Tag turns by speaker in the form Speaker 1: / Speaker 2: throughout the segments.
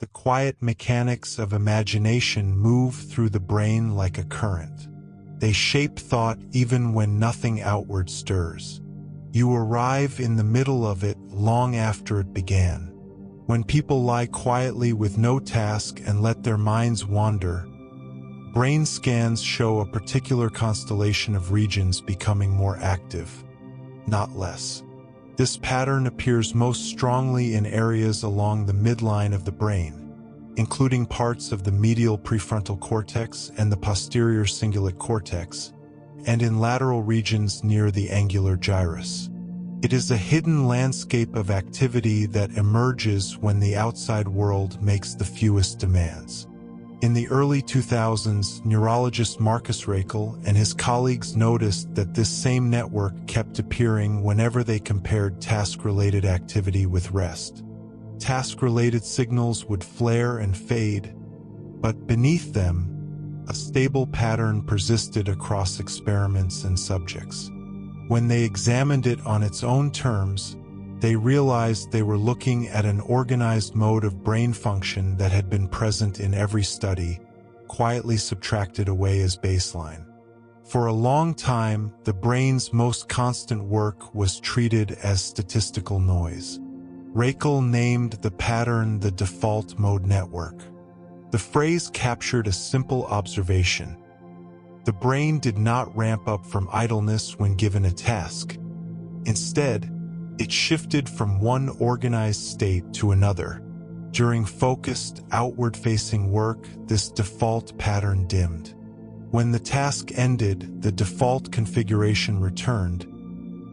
Speaker 1: The quiet mechanics of imagination move through the brain like a current. They shape thought even when nothing outward stirs. You arrive in the middle of it long after it began. When people lie quietly with no task and let their minds wander, brain scans show a particular constellation of regions becoming more active, not less. This pattern appears most strongly in areas along the midline of the brain, including parts of the medial prefrontal cortex and the posterior cingulate cortex, and in lateral regions near the angular gyrus. It is a hidden landscape of activity that emerges when the outside world makes the fewest demands. In the early 2000s, neurologist Marcus Raichle and his colleagues noticed that this same network kept appearing whenever they compared task-related activity with rest. Task-related signals would flare and fade, but beneath them, a stable pattern persisted across experiments and subjects. When they examined it on its own terms, they realized they were looking at an organized mode of brain function that had been present in every study, quietly subtracted away as baseline. For a long time, the brain's most constant work was treated as statistical noise. Raichle named the pattern the default mode network. The phrase captured a simple observation. The brain did not ramp up from idleness when given a task. Instead, it shifted from one organized state to another. During focused, outward-facing work, this default pattern dimmed. When the task ended, the default configuration returned,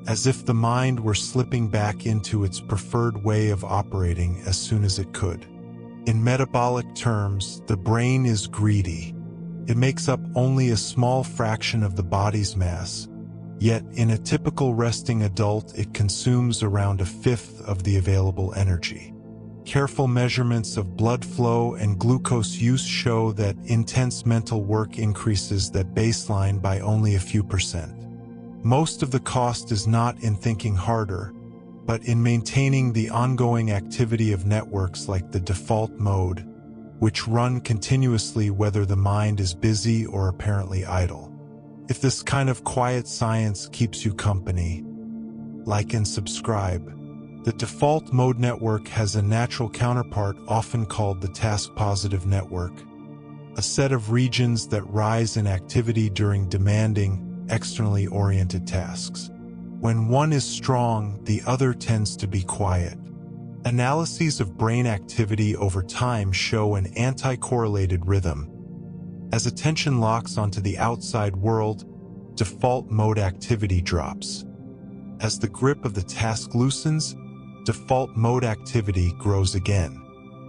Speaker 1: as if the mind were slipping back into its preferred way of operating as soon as it could. In metabolic terms, the brain is greedy. It makes up only a small fraction of the body's mass, yet in a typical resting adult it consumes around a fifth of the available energy. Careful measurements of blood flow and glucose use show that intense mental work increases that baseline by only a few percent. Most of the cost is not in thinking harder, but in maintaining the ongoing activity of networks like the default mode, which run continuously whether the mind is busy or apparently idle. If this kind of quiet science keeps you company, like and subscribe. The default mode network has a natural counterpart often called the task-positive network, a set of regions that rise in activity during demanding, externally oriented tasks. When one is strong, the other tends to be quiet. Analyses of brain activity over time show an anti-correlated rhythm. As attention locks onto the outside world, default mode activity drops. As the grip of the task loosens, default mode activity grows again.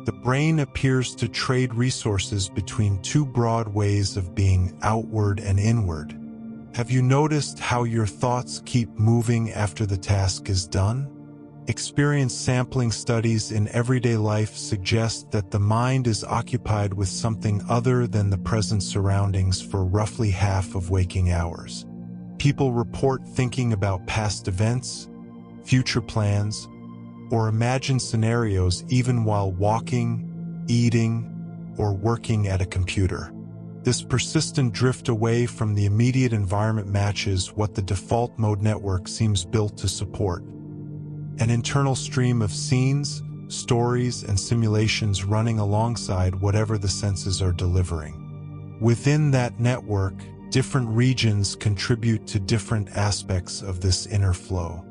Speaker 1: The brain appears to trade resources between two broad ways of being, outward and inward. Have you noticed how your thoughts keep moving after the task is done? Experience sampling studies in everyday life suggest that the mind is occupied with something other than the present surroundings for roughly half of waking hours. People report thinking about past events, future plans, or imagine scenarios even while walking, eating, or working at a computer. This persistent drift away from the immediate environment matches what the default mode network seems built to support. An internal stream of scenes, stories, and simulations running alongside whatever the senses are delivering. Within that network, different regions contribute to different aspects of this inner flow.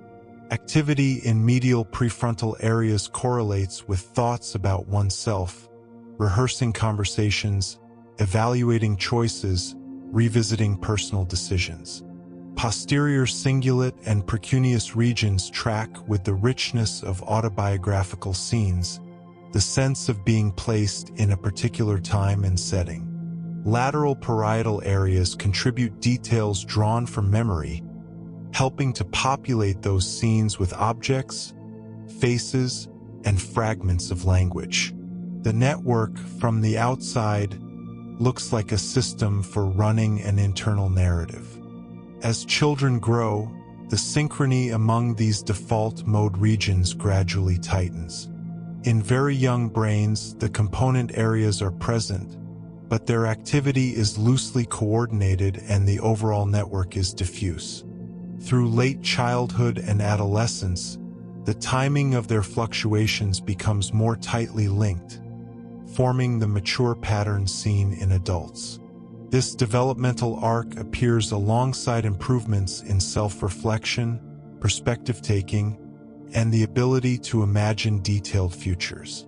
Speaker 1: Activity in medial prefrontal areas correlates with thoughts about oneself, rehearsing conversations, evaluating choices, revisiting personal decisions. Posterior cingulate and precuneus regions track with the richness of autobiographical scenes, the sense of being placed in a particular time and setting. Lateral parietal areas contribute details drawn from memory, helping to populate those scenes with objects, faces, and fragments of language. The network, from the outside, looks like a system for running an internal narrative. As children grow, the synchrony among these default mode regions gradually tightens. In very young brains, the component areas are present, but their activity is loosely coordinated and the overall network is diffuse. Through late childhood and adolescence, the timing of their fluctuations becomes more tightly linked, forming the mature pattern seen in adults. This developmental arc appears alongside improvements in self-reflection, perspective-taking, and the ability to imagine detailed futures.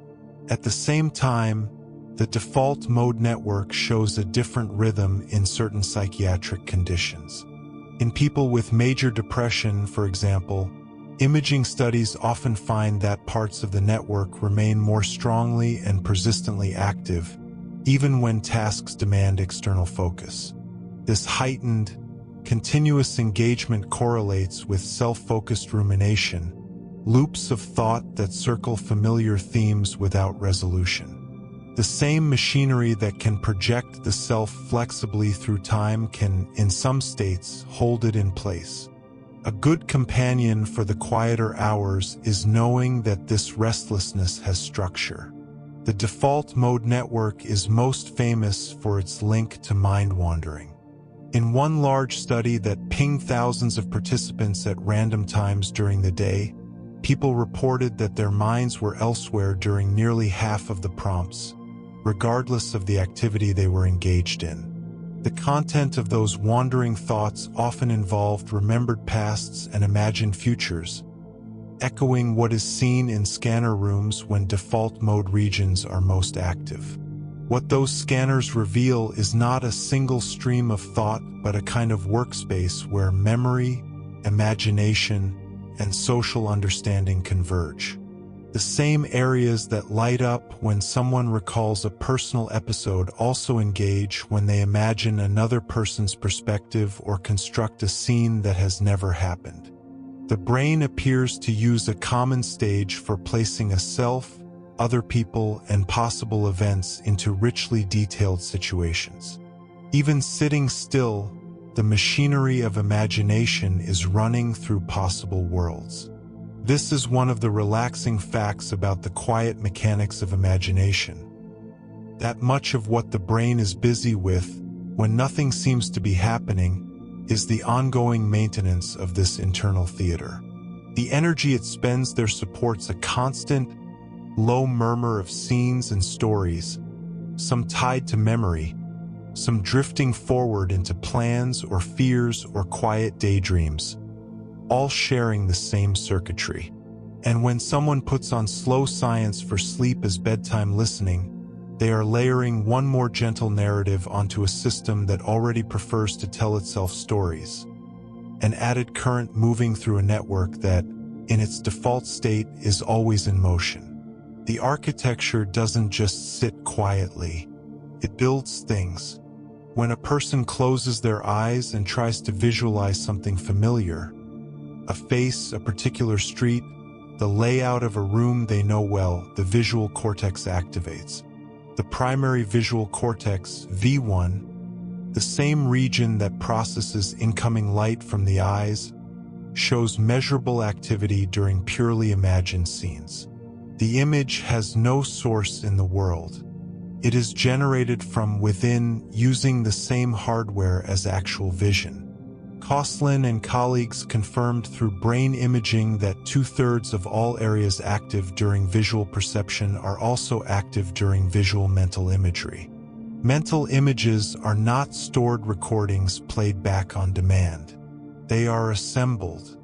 Speaker 1: At the same time, the default mode network shows a different rhythm in certain psychiatric conditions. In people with major depression, for example, imaging studies often find that parts of the network remain more strongly and persistently active, even when tasks demand external focus. This heightened, continuous engagement correlates with self-focused rumination, loops of thought that circle familiar themes without resolution. The same machinery that can project the self flexibly through time can, in some states, hold it in place. A good companion for the quieter hours is knowing that this restlessness has structure. The default mode network is most famous for its link to mind wandering. In one large study that pinged thousands of participants at random times during the day, people reported that their minds were elsewhere during nearly half of the prompts, regardless of the activity they were engaged in. The content of those wandering thoughts often involved remembered pasts and imagined futures, echoing what is seen in scanner rooms when default mode regions are most active. What those scanners reveal is not a single stream of thought, but a kind of workspace where memory, imagination, and social understanding converge. The same areas that light up when someone recalls a personal episode also engage when they imagine another person's perspective or construct a scene that has never happened. The brain appears to use a common stage for placing a self, other people, and possible events into richly detailed situations. Even sitting still, the machinery of imagination is running through possible worlds. This is one of the relaxing facts about the quiet mechanics of imagination. That much of what the brain is busy with, when nothing seems to be happening, is the ongoing maintenance of this internal theater. The energy it spends there supports a constant, low murmur of scenes and stories, some tied to memory, some drifting forward into plans or fears or quiet daydreams, all sharing the same circuitry. And when someone puts on slow science for sleep as bedtime listening, they are layering one more gentle narrative onto a system that already prefers to tell itself stories. An added current moving through a network that, in its default state, is always in motion. The architecture doesn't just sit quietly, it builds things. When a person closes their eyes and tries to visualize something familiar, a face, a particular street, the layout of a room they know well, the visual cortex activates. The primary visual cortex, V1, the same region that processes incoming light from the eyes, shows measurable activity during purely imagined scenes. The image has no source in the world. It is generated from within using the same hardware as actual vision. Koslin and colleagues confirmed through brain imaging that 2/3 of all areas active during visual perception are also active during visual mental imagery. Mental images are not stored recordings played back on demand. They are assembled.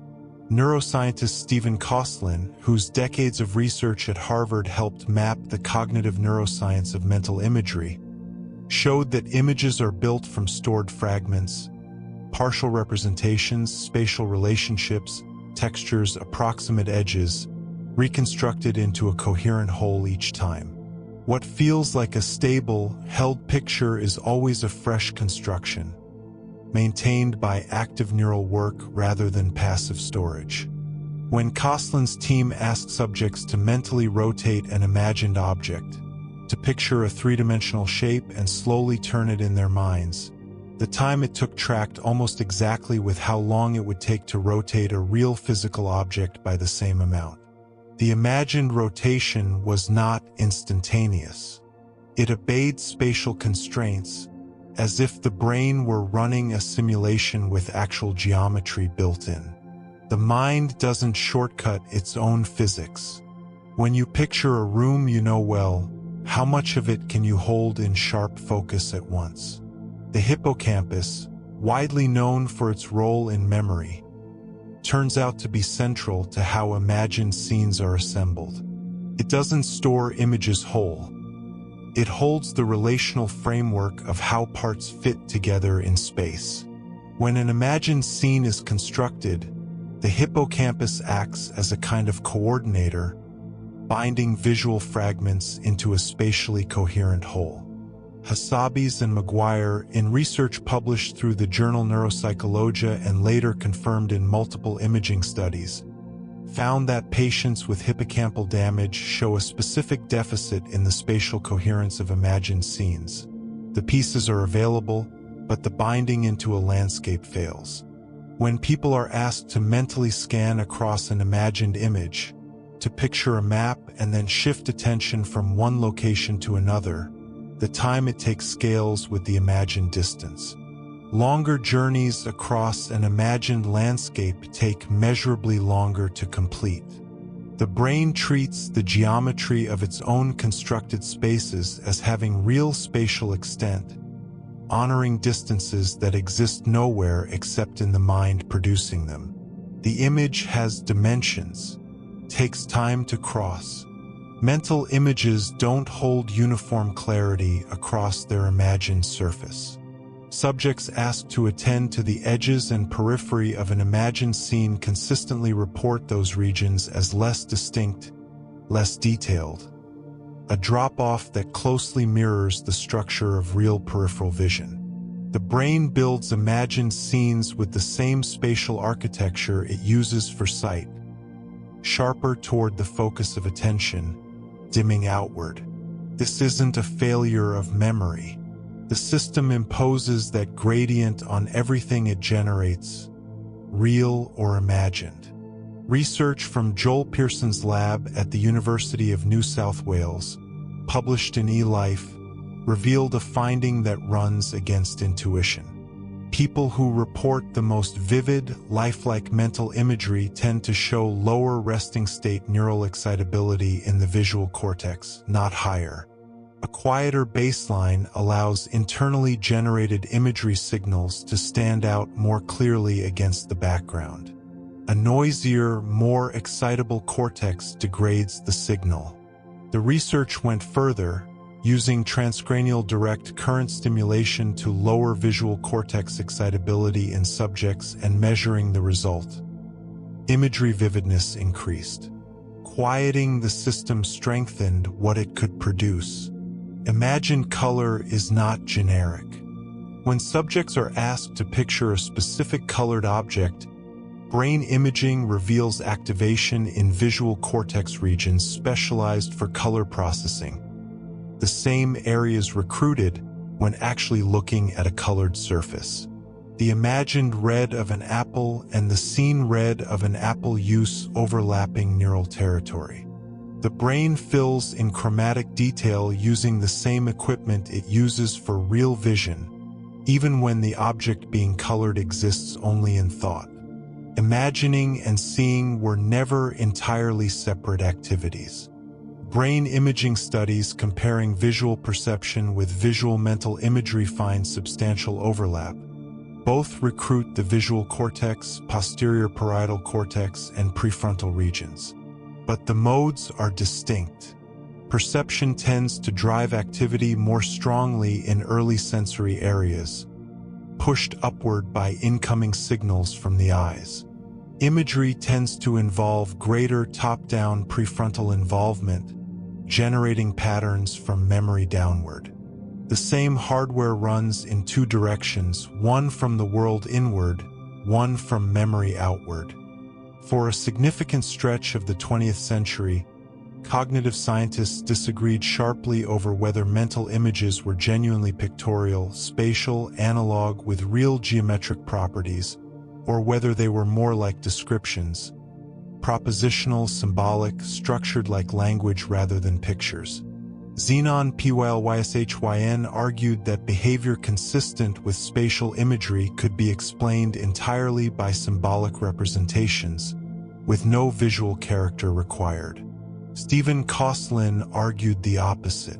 Speaker 1: Neuroscientist Stephen Koslin, whose decades of research at Harvard helped map the cognitive neuroscience of mental imagery, showed that images are built from stored fragments, partial representations, spatial relationships, textures, approximate edges, reconstructed into a coherent whole each time. What feels like a stable, held picture is always a fresh construction, maintained by active neural work rather than passive storage. When Koslin's team asked subjects to mentally rotate an imagined object, to picture a three-dimensional shape and slowly turn it in their minds, the time it took tracked almost exactly with how long it would take to rotate a real physical object by the same amount. The imagined rotation was not instantaneous. It obeyed spatial constraints, as if the brain were running a simulation with actual geometry built in. The mind doesn't shortcut its own physics. When you picture a room you know well, how much of it can you hold in sharp focus at once? The hippocampus, widely known for its role in memory, turns out to be central to how imagined scenes are assembled. It doesn't store images whole. It holds the relational framework of how parts fit together in space. When an imagined scene is constructed, the hippocampus acts as a kind of coordinator, binding visual fragments into a spatially coherent whole. Hypnagogia and Maguire, in research published through the journal Neuropsychologia and later confirmed in multiple imaging studies, found that patients with hippocampal damage show a specific deficit in the spatial coherence of imagined scenes. The pieces are available, but the binding into a landscape fails. When people are asked to mentally scan across an imagined image, to picture a map and then shift attention from one location to another, the time it takes scales with the imagined distance. Longer journeys across an imagined landscape take measurably longer to complete. The brain treats the geometry of its own constructed spaces as having real spatial extent, honoring distances that exist nowhere except in the mind producing them. The image has dimensions, takes time to cross. Mental images don't hold uniform clarity across their imagined surface. Subjects asked to attend to the edges and periphery of an imagined scene consistently report those regions as less distinct, less detailed, a drop-off that closely mirrors the structure of real peripheral vision. The brain builds imagined scenes with the same spatial architecture it uses for sight, sharper toward the focus of attention, dimming outward. This isn't a failure of memory. The system imposes that gradient on everything it generates, real or imagined. Research from Joel Pearson's lab at the University of New South Wales, published in eLife, revealed a finding that runs against intuition. People who report the most vivid, lifelike mental imagery tend to show lower resting state neural excitability in the visual cortex, not higher. A quieter baseline allows internally generated imagery signals to stand out more clearly against the background. A noisier, more excitable cortex degrades the signal. The research went further, using transcranial direct current stimulation to lower visual cortex excitability in subjects and measuring the result. Imagery vividness increased. Quieting the system strengthened what it could produce. Imagined color is not generic. When subjects are asked to picture a specific colored object, brain imaging reveals activation in visual cortex regions specialized for color processing, the same areas recruited when actually looking at a colored surface. The imagined red of an apple and the seen red of an apple use overlapping neural territory. The brain fills in chromatic detail using the same equipment it uses for real vision, even when the object being colored exists only in thought. Imagining and seeing were never entirely separate activities. Brain imaging studies comparing visual perception with visual mental imagery find substantial overlap. Both recruit the visual cortex, posterior parietal cortex, and prefrontal regions. But the modes are distinct. Perception tends to drive activity more strongly in early sensory areas, pushed upward by incoming signals from the eyes. Imagery tends to involve greater top-down prefrontal involvement, generating patterns from memory downward. The same hardware runs in two directions, one from the world inward, one from memory outward. For a significant stretch of the 20th century, cognitive scientists disagreed sharply over whether mental images were genuinely pictorial, spatial, analog with real geometric properties, or whether they were more like descriptions, propositional, symbolic, structured like language rather than pictures. Zenon Pylshyn argued that behavior consistent with spatial imagery could be explained entirely by symbolic representations, with no visual character required. Stephen Kosslyn argued the opposite.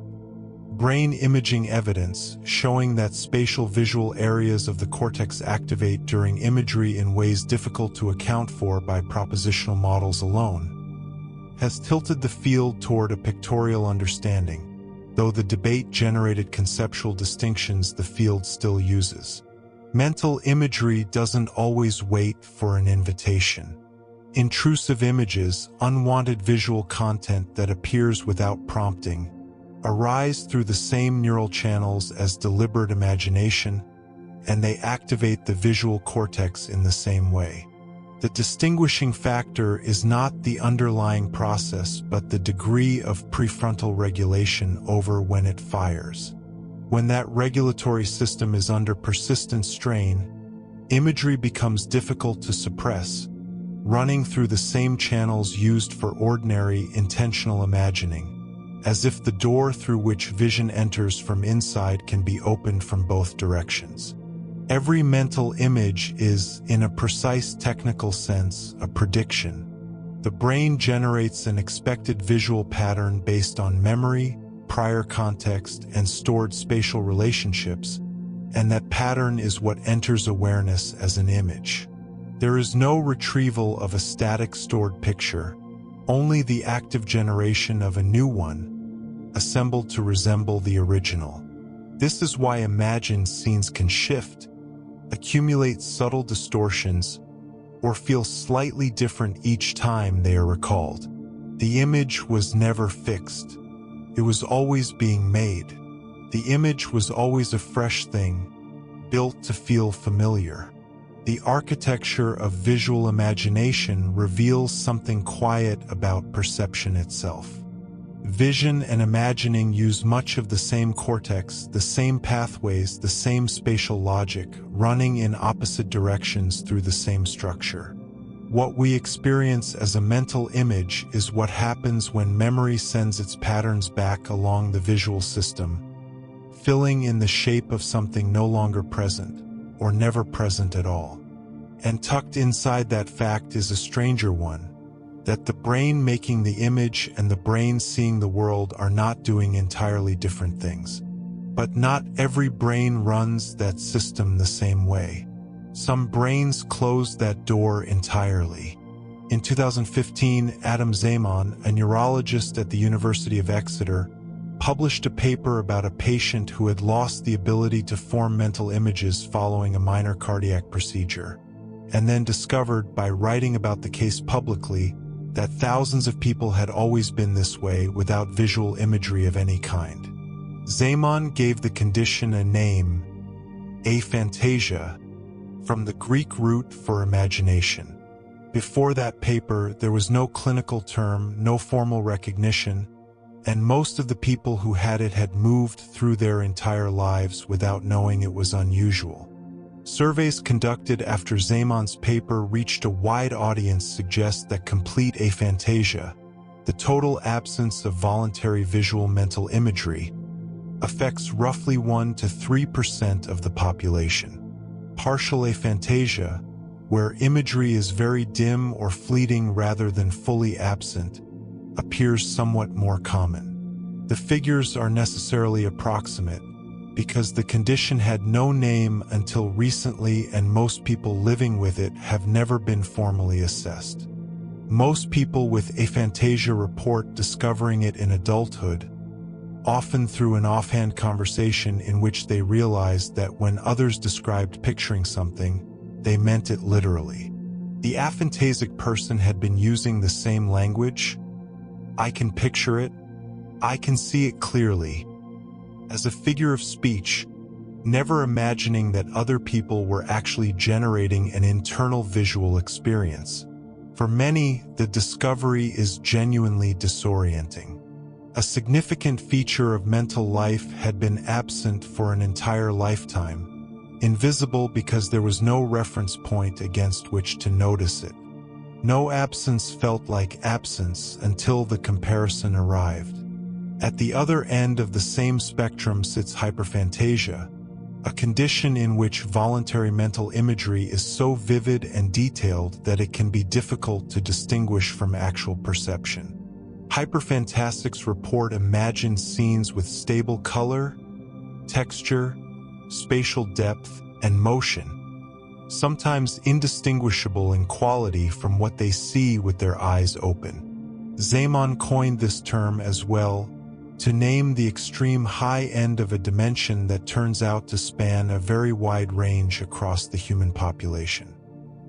Speaker 1: Brain imaging evidence, showing that spatial visual areas of the cortex activate during imagery in ways difficult to account for by propositional models alone, has tilted the field toward a pictorial understanding, though the debate generated conceptual distinctions the field still uses. Mental imagery doesn't always wait for an invitation. Intrusive images, unwanted visual content that appears without prompting, arise through the same neural channels as deliberate imagination, and they activate the visual cortex in the same way. The distinguishing factor is not the underlying process but the degree of prefrontal regulation over when it fires. When that regulatory system is under persistent strain, imagery becomes difficult to suppress, running through the same channels used for ordinary, intentional imagining, as if the door through which vision enters from inside can be opened from both directions. Every mental image is, in a precise technical sense, a prediction. The brain generates an expected visual pattern based on memory, prior context, and stored spatial relationships, and that pattern is what enters awareness as an image. There is no retrieval of a static stored picture, only the active generation of a new one, assembled to resemble the original. This is why imagined scenes can shift, accumulate subtle distortions, or feel slightly different each time they are recalled. The image was never fixed. It was always being made. The image was always a fresh thing, built to feel familiar. The architecture of visual imagination reveals something quiet about perception itself. Vision and imagining use much of the same cortex, the same pathways, the same spatial logic, running in opposite directions through the same structure. What we experience as a mental image is what happens when memory sends its patterns back along the visual system, filling in the shape of something no longer present, or never present at all. And tucked inside that fact is a stranger one, that the brain making the image and the brain seeing the world are not doing entirely different things. But not every brain runs that system the same way. Some brains close that door entirely. In 2015, Adam Zeman, a neurologist at the University of Exeter, published a paper about a patient who had lost the ability to form mental images following a minor cardiac procedure, and then discovered by writing about the case publicly that thousands of people had always been this way without visual imagery of any kind. Zeman gave the condition a name, aphantasia, from the Greek root for imagination. Before that paper, there was no clinical term, no formal recognition, and most of the people who had it had moved through their entire lives without knowing it was unusual. Surveys conducted after Zeman's paper reached a wide audience suggest that complete aphantasia, the total absence of voluntary visual mental imagery, affects roughly 1 to 3% of the population. Partial aphantasia, where imagery is very dim or fleeting rather than fully absent, appears somewhat more common. The figures are necessarily approximate, because the condition had no name until recently and most people living with it have never been formally assessed. Most people with aphantasia report discovering it in adulthood, often through an offhand conversation in which they realized that when others described picturing something, they meant it literally. The aphantasic person had been using the same language. I can picture it. I can see it clearly, as a figure of speech, never imagining that other people were actually generating an internal visual experience. For many, the discovery is genuinely disorienting. A significant feature of mental life had been absent for an entire lifetime, invisible because there was no reference point against which to notice it. No absence felt like absence until the comparison arrived. At the other end of the same spectrum sits hyperphantasia, a condition in which voluntary mental imagery is so vivid and detailed that it can be difficult to distinguish from actual perception. Hyperphantastics report imagined scenes with stable color, texture, spatial depth, and motion, sometimes indistinguishable in quality from what they see with their eyes open. Zaman coined this term as well, to name the extreme high end of a dimension that turns out to span a very wide range across the human population.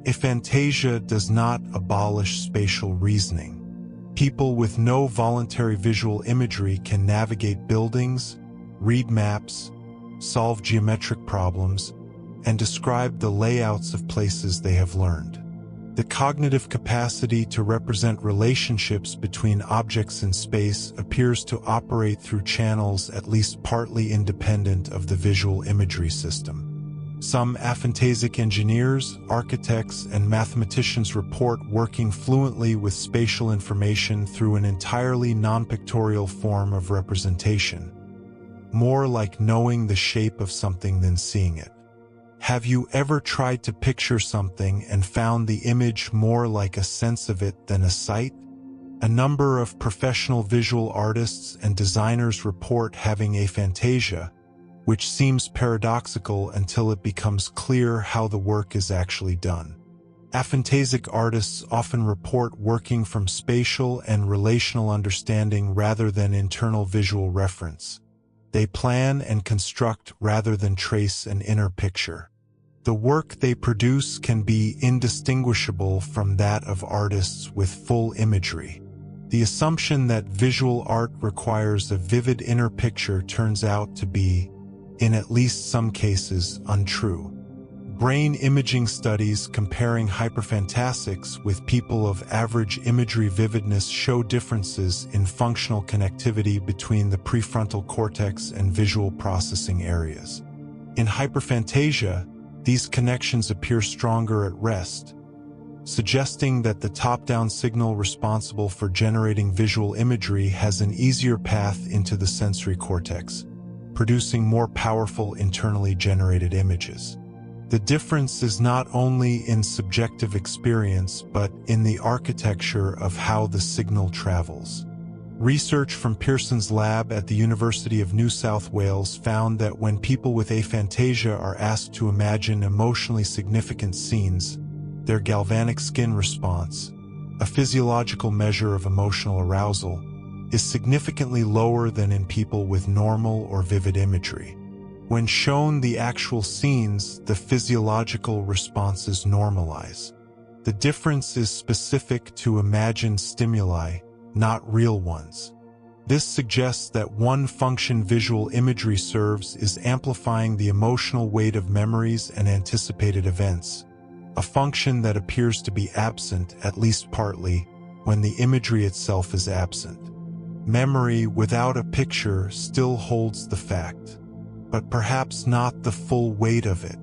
Speaker 1: Aphantasia does not abolish spatial reasoning. People with no voluntary visual imagery can navigate buildings, read maps, solve geometric problems, and describe the layouts of places they have learned. The cognitive capacity to represent relationships between objects in space appears to operate through channels at least partly independent of the visual imagery system. Some aphantasic engineers, architects, and mathematicians report working fluently with spatial information through an entirely non-pictorial form of representation, more like knowing the shape of something than seeing it. Have you ever tried to picture something and found the image more like a sense of it than a sight? A number of professional visual artists and designers report having aphantasia, which seems paradoxical until it becomes clear how the work is actually done. Aphantasic artists often report working from spatial and relational understanding rather than internal visual reference. They plan and construct rather than trace an inner picture. The work they produce can be indistinguishable from that of artists with full imagery. The assumption that visual art requires a vivid inner picture turns out to be, in at least some cases, untrue. Brain imaging studies comparing hyperphantastics with people of average imagery vividness show differences in functional connectivity between the prefrontal cortex and visual processing areas. In hyperphantasia, these connections appear stronger at rest, suggesting that the top-down signal responsible for generating visual imagery has an easier path into the sensory cortex, producing more powerful internally generated images. The difference is not only in subjective experience, but in the architecture of how the signal travels. Research from Pearson's lab at the University of New South Wales found that when people with aphantasia are asked to imagine emotionally significant scenes, their galvanic skin response, a physiological measure of emotional arousal, is significantly lower than in people with normal or vivid imagery. When shown the actual scenes, the physiological responses normalize. The difference is specific to imagined stimuli, not real ones. This suggests that one function visual imagery serves is amplifying the emotional weight of memories and anticipated events, a function that appears to be absent, at least partly, when the imagery itself is absent. Memory without a picture still holds the fact, but perhaps not the full weight of it.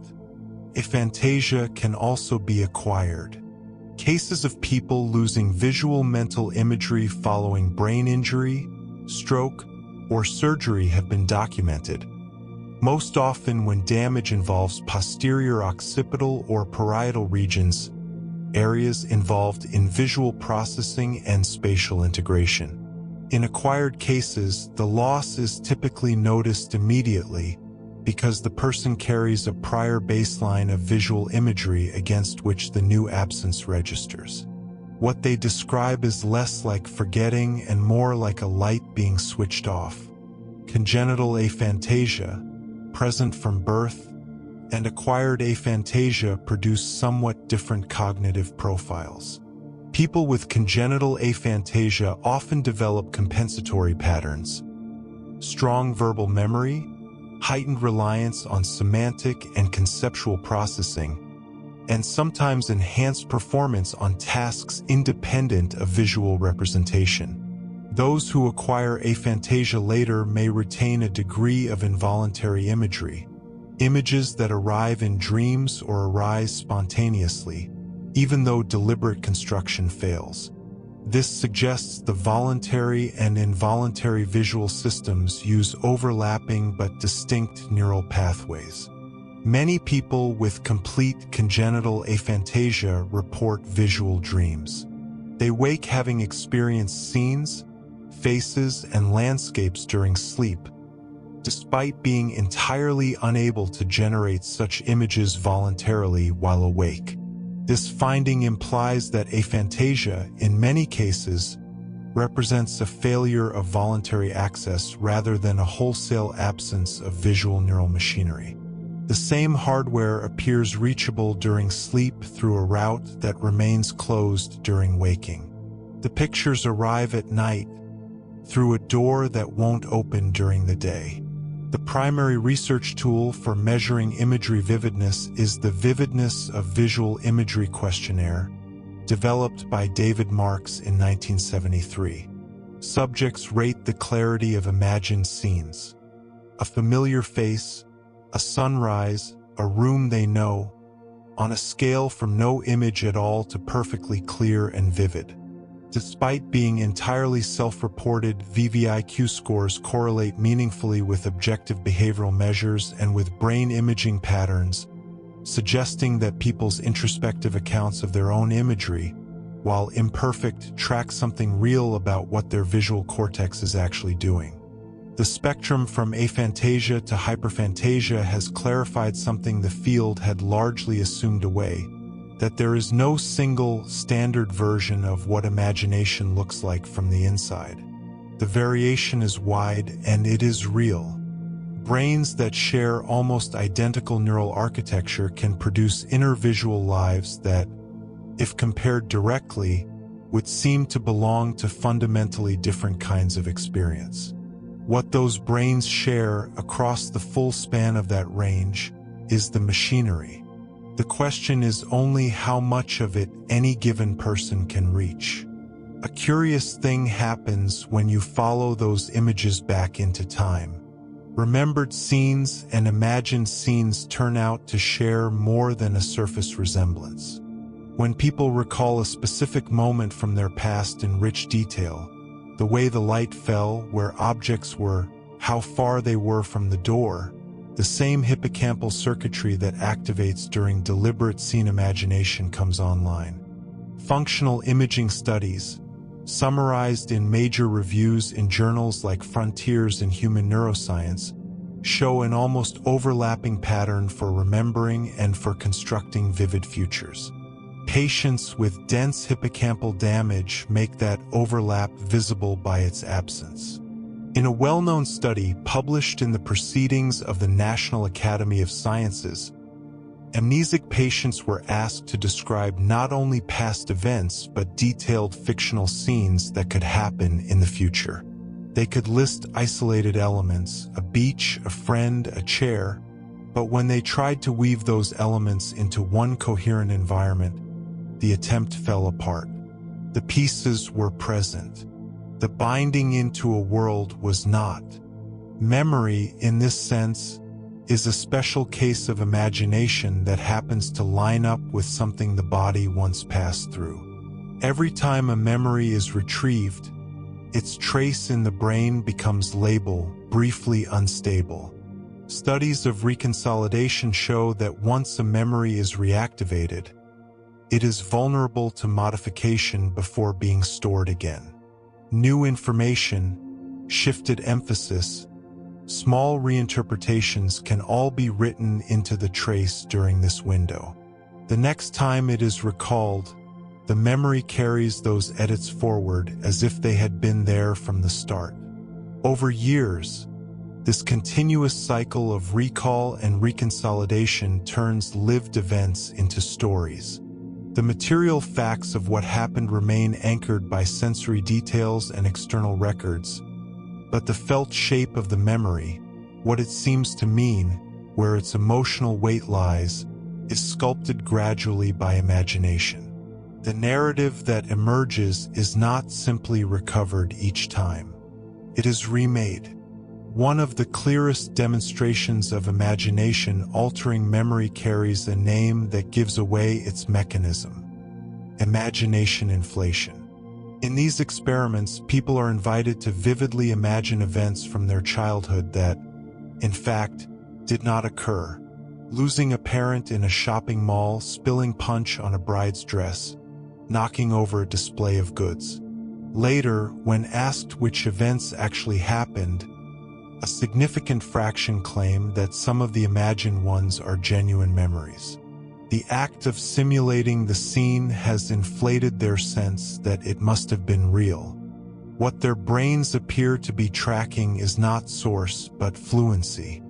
Speaker 1: Aphantasia can also be acquired. Cases of people losing visual mental imagery following brain injury, stroke, or surgery have been documented, most often when damage involves posterior occipital or parietal regions, areas involved in visual processing and spatial integration. In acquired cases, the loss is typically noticed immediately because the person carries a prior baseline of visual imagery against which the new absence registers. What they describe is less like forgetting and more like a light being switched off. Congenital aphantasia, present from birth, and acquired aphantasia produce somewhat different cognitive profiles. People with congenital aphantasia often develop compensatory patterns, strong verbal memory, heightened reliance on semantic and conceptual processing, and sometimes enhanced performance on tasks independent of visual representation. Those who acquire aphantasia later may retain a degree of involuntary imagery, images that arrive in dreams or arise spontaneously, even though deliberate construction fails. This suggests the voluntary and involuntary visual systems use overlapping but distinct neural pathways. Many people with complete congenital aphantasia report visual dreams. They wake having experienced scenes, faces, and landscapes during sleep, despite being entirely unable to generate such images voluntarily while awake. This finding implies that aphantasia, in many cases, represents a failure of voluntary access rather than a wholesale absence of visual neural machinery. The same hardware appears reachable during sleep through a route that remains closed during waking. The pictures arrive at night through a door that won't open during the day. The primary research tool for measuring imagery vividness is the Vividness of Visual Imagery Questionnaire, developed by David Marks in 1973. Subjects rate the clarity of imagined scenes: a familiar face, a sunrise, a room they know, on a scale from no image at all to perfectly clear and vivid. Despite being entirely self-reported, VVIQ scores correlate meaningfully with objective behavioral measures and with brain imaging patterns, suggesting that people's introspective accounts of their own imagery, while imperfect, track something real about what their visual cortex is actually doing. The spectrum from aphantasia to hyperphantasia has clarified something the field had largely assumed away: that there is no single, standard version of what imagination looks like from the inside. The variation is wide, and it is real. Brains that share almost identical neural architecture can produce inner visual lives that, if compared directly, would seem to belong to fundamentally different kinds of experience. What those brains share across the full span of that range is the machinery. The question is only how much of it any given person can reach. A curious thing happens when you follow those images back into time. Remembered scenes and imagined scenes turn out to share more than a surface resemblance. When people recall a specific moment from their past in rich detail, the way the light fell, where objects were, how far they were from the door, the same hippocampal circuitry that activates during deliberate scene imagination comes online. Functional imaging studies, summarized in major reviews in journals like Frontiers in Human Neuroscience, show an almost overlapping pattern for remembering and for constructing vivid futures. Patients with dense hippocampal damage make that overlap visible by its absence. In a well-known study published in the Proceedings of the National Academy of Sciences, amnesic patients were asked to describe not only past events but detailed fictional scenes that could happen in the future. They could list isolated elements: a beach, a friend, a chair, but when they tried to weave those elements into one coherent environment, the attempt fell apart. The pieces were present. The binding into a world was not. Memory, in this sense, is a special case of imagination that happens to line up with something the body once passed through. Every time a memory is retrieved, its trace in the brain becomes labile, briefly unstable. Studies of reconsolidation show that once a memory is reactivated, it is vulnerable to modification before being stored again. New information, shifted emphasis, small reinterpretations can all be written into the trace during this window. The next time it is recalled, the memory carries those edits forward as if they had been there from the start. Over years, this continuous cycle of recall and reconsolidation turns lived events into stories. The material facts of what happened remain anchored by sensory details and external records, but the felt shape of the memory, what it seems to mean, where its emotional weight lies, is sculpted gradually by imagination. The narrative that emerges is not simply recovered each time. It is remade. One of the clearest demonstrations of imagination altering memory carries a name that gives away its mechanism: imagination inflation. In these experiments, people are invited to vividly imagine events from their childhood that, in fact, did not occur. Losing a parent in a shopping mall, spilling punch on a bride's dress, knocking over a display of goods. Later, when asked which events actually happened, a significant fraction claim that some of the imagined ones are genuine memories. The act of simulating the scene has inflated their sense that it must have been real. What their brains appear to be tracking is not source, but fluency.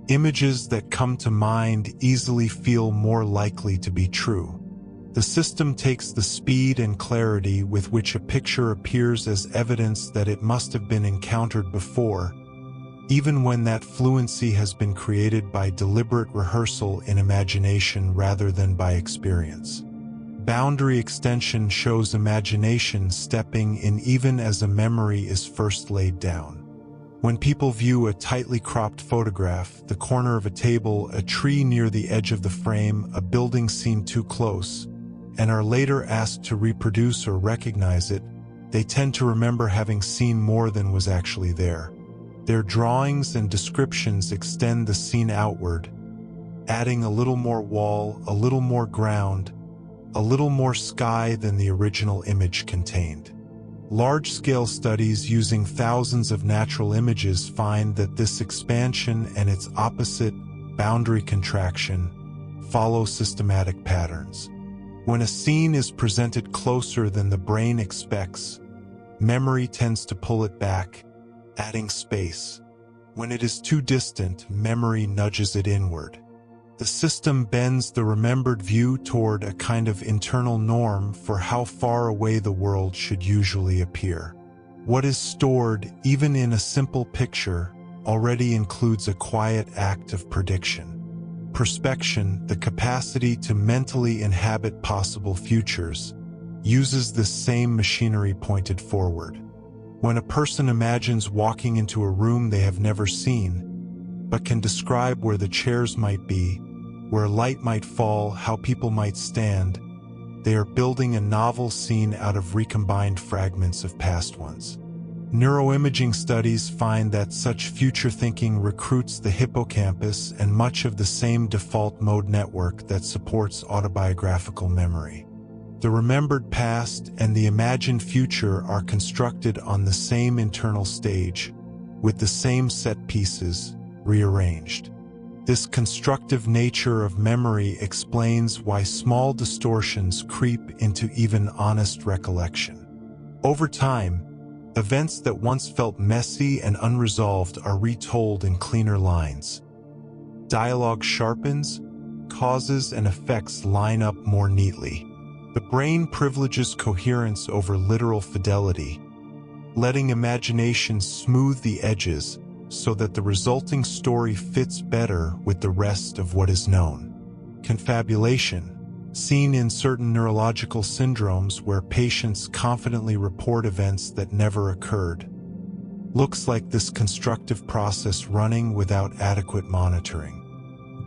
Speaker 1: Images that come to mind easily feel more likely to be true. The system takes the speed and clarity with which a picture appears as evidence that it must have been encountered before, even when that fluency has been created by deliberate rehearsal in imagination rather than by experience. Boundary extension shows imagination stepping in even as a memory is first laid down. When people view a tightly cropped photograph, the corner of a table, a tree near the edge of the frame, a building seen too close, and are later asked to reproduce or recognize it, they tend to remember having seen more than was actually there. Their drawings and descriptions extend the scene outward, adding a little more wall, a little more ground, a little more sky than the original image contained. Large-scale studies using thousands of natural images find that this expansion and its opposite, boundary contraction, follow systematic patterns. When a scene is presented closer than the brain expects, memory tends to pull it back, adding space. When it is too distant, memory nudges it inward. The system bends the remembered view toward a kind of internal norm for how far away the world should usually appear. What is stored, even in a simple picture, already includes a quiet act of prediction. Perspection, the capacity to mentally inhabit possible futures, uses this same machinery pointed forward. When a person imagines walking into a room they have never seen, but can describe where the chairs might be, where light might fall, how people might stand, they are building a novel scene out of recombined fragments of past ones. Neuroimaging studies find that such future thinking recruits the hippocampus and much of the same default mode network that supports autobiographical memory. The remembered past and the imagined future are constructed on the same internal stage, with the same set pieces, rearranged. This constructive nature of memory explains why small distortions creep into even honest recollection. Over time, events that once felt messy and unresolved are retold in cleaner lines. Dialogue sharpens, causes and effects line up more neatly. The brain privileges coherence over literal fidelity, letting imagination smooth the edges so that the resulting story fits better with the rest of what is known. Confabulation, seen in certain neurological syndromes where patients confidently report events that never occurred, looks like this constructive process running without adequate monitoring.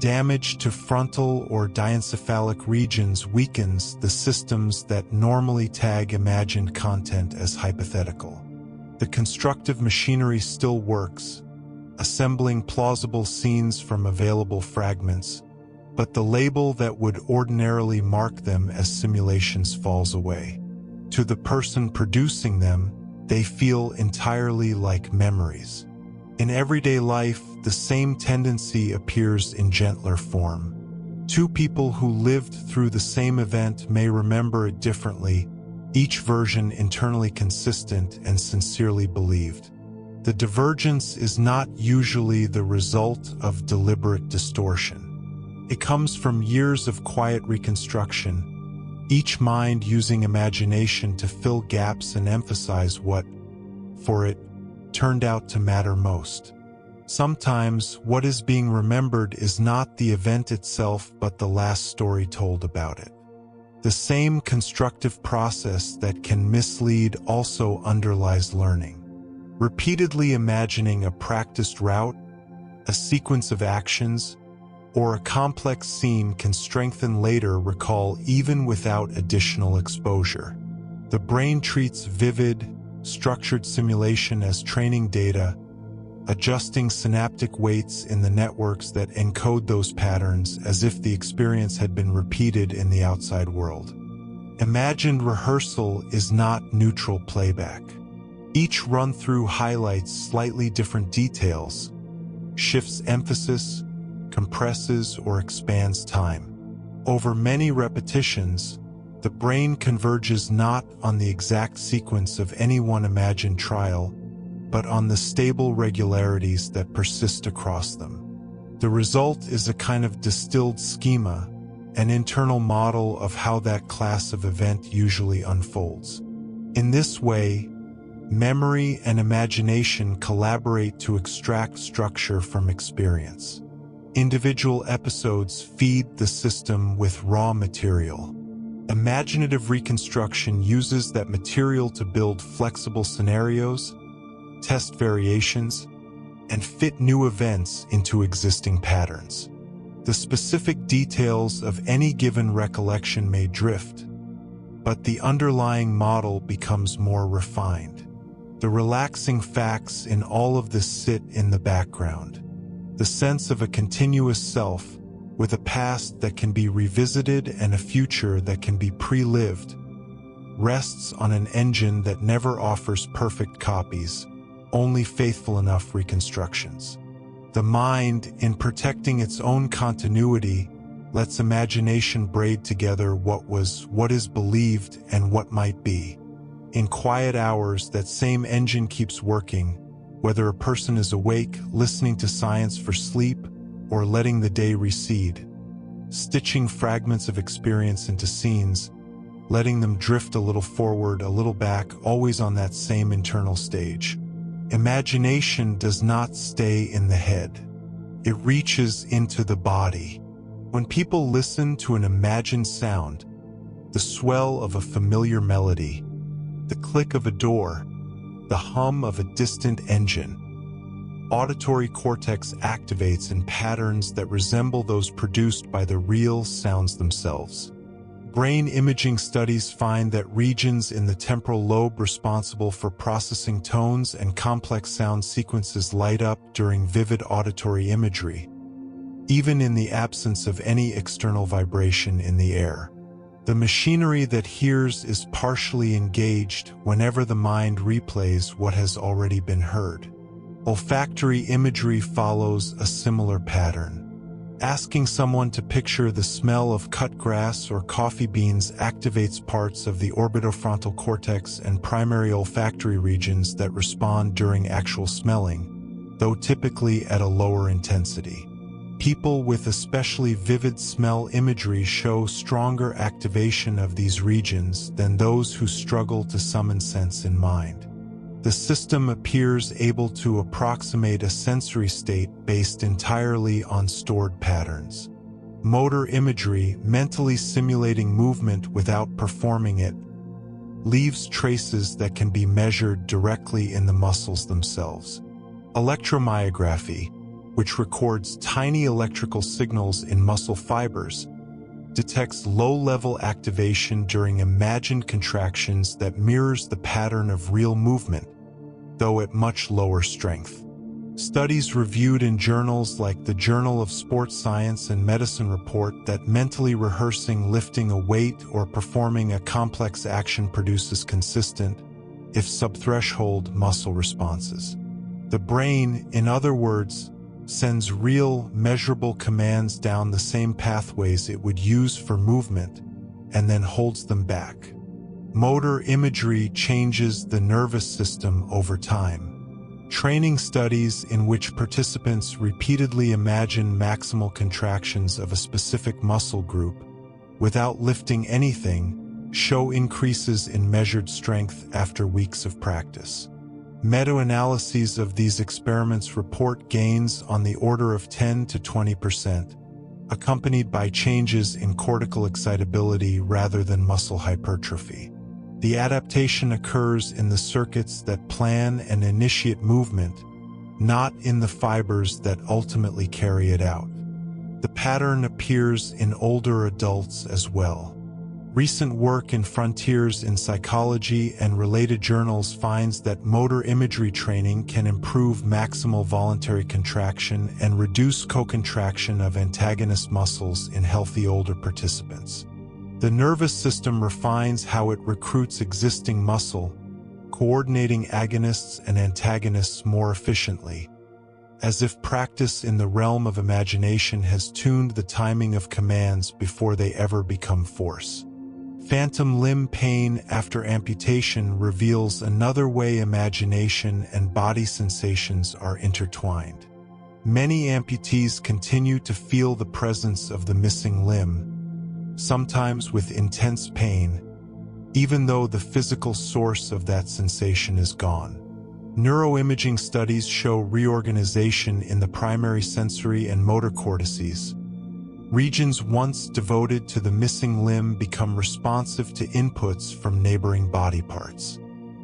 Speaker 1: Damage to frontal or diencephalic regions weakens the systems that normally tag imagined content as hypothetical. The constructive machinery still works, assembling plausible scenes from available fragments, but the label that would ordinarily mark them as simulations falls away. To the person producing them, they feel entirely like memories. In everyday life, the same tendency appears in gentler form. Two people who lived through the same event may remember it differently, each version internally consistent and sincerely believed. The divergence is not usually the result of deliberate distortion. It comes from years of quiet reconstruction, each mind using imagination to fill gaps and emphasize what, for it, turned out to matter most. Sometimes, what is being remembered is not the event itself but the last story told about it. The same constructive process that can mislead also underlies learning. Repeatedly imagining a practiced route, a sequence of actions, or a complex scene can strengthen later recall even without additional exposure. The brain treats vivid, structured simulation as training data, adjusting synaptic weights in the networks that encode those patterns as if the experience had been repeated in the outside world. Imagined rehearsal is not neutral playback. Each run-through highlights slightly different details, shifts emphasis, compresses or expands time. Over many repetitions, the brain converges not on the exact sequence of any one imagined trial, but on the stable regularities that persist across them. The result is a kind of distilled schema, an internal model of how that class of event usually unfolds. In this way, memory and imagination collaborate to extract structure from experience. Individual episodes feed the system with raw material. Imaginative reconstruction uses that material to build flexible scenarios, test variations, and fit new events into existing patterns. The specific details of any given recollection may drift, but the underlying model becomes more refined. The relaxing facts in all of this sit in the background. The sense of a continuous self, with a past that can be revisited and a future that can be pre-lived, rests on an engine that never offers perfect copies, only faithful enough reconstructions. The mind, in protecting its own continuity, lets imagination braid together what was, what is believed, and what might be. In quiet hours, that same engine keeps working, whether a person is awake, listening to science for sleep, or letting the day recede, stitching fragments of experience into scenes, letting them drift a little forward, a little back, always on that same internal stage. Imagination does not stay in the head. It reaches into the body. When people listen to an imagined sound, the swell of a familiar melody, the click of a door, the hum of a distant engine, auditory cortex activates in patterns that resemble those produced by the real sounds themselves. Brain imaging studies find that regions in the temporal lobe responsible for processing tones and complex sound sequences light up during vivid auditory imagery, even in the absence of any external vibration in the air. The machinery that hears is partially engaged whenever the mind replays what has already been heard. Olfactory imagery follows a similar pattern. Asking someone to picture the smell of cut grass or coffee beans activates parts of the orbitofrontal cortex and primary olfactory regions that respond during actual smelling, though typically at a lower intensity. People with especially vivid smell imagery show stronger activation of these regions than those who struggle to summon sense in mind. The system appears able to approximate a sensory state based entirely on stored patterns. Motor imagery, mentally simulating movement without performing it, leaves traces that can be measured directly in the muscles themselves. Electromyography, which records tiny electrical signals in muscle fibers, detects low-level activation during imagined contractions that mirrors the pattern of real movement, though at much lower strength. Studies reviewed in journals like the Journal of Sports Science and Medicine report that mentally rehearsing lifting a weight or performing a complex action produces consistent, if subthreshold, muscle responses. The brain, in other words, sends real, measurable commands down the same pathways it would use for movement, and then holds them back. Motor imagery changes the nervous system over time. Training studies in which participants repeatedly imagine maximal contractions of a specific muscle group without lifting anything show increases in measured strength after weeks of practice. Meta-analyses of these experiments report gains on the order of 10 to 20%, accompanied by changes in cortical excitability rather than muscle hypertrophy. The adaptation occurs in the circuits that plan and initiate movement, not in the fibers that ultimately carry it out. The pattern appears in older adults as well. Recent work in Frontiers in Psychology and related journals finds that motor imagery training can improve maximal voluntary contraction and reduce co-contraction of antagonist muscles in healthy older participants. The nervous system refines how it recruits existing muscle, coordinating agonists and antagonists more efficiently, as if practice in the realm of imagination has tuned the timing of commands before they ever become force. Phantom limb pain after amputation reveals another way imagination and body sensations are intertwined. Many amputees continue to feel the presence of the missing limb, sometimes with intense pain, even though the physical source of that sensation is gone. Neuroimaging studies show reorganization in the primary sensory and motor cortices. Regions once devoted to the missing limb become responsive to inputs from neighboring body parts.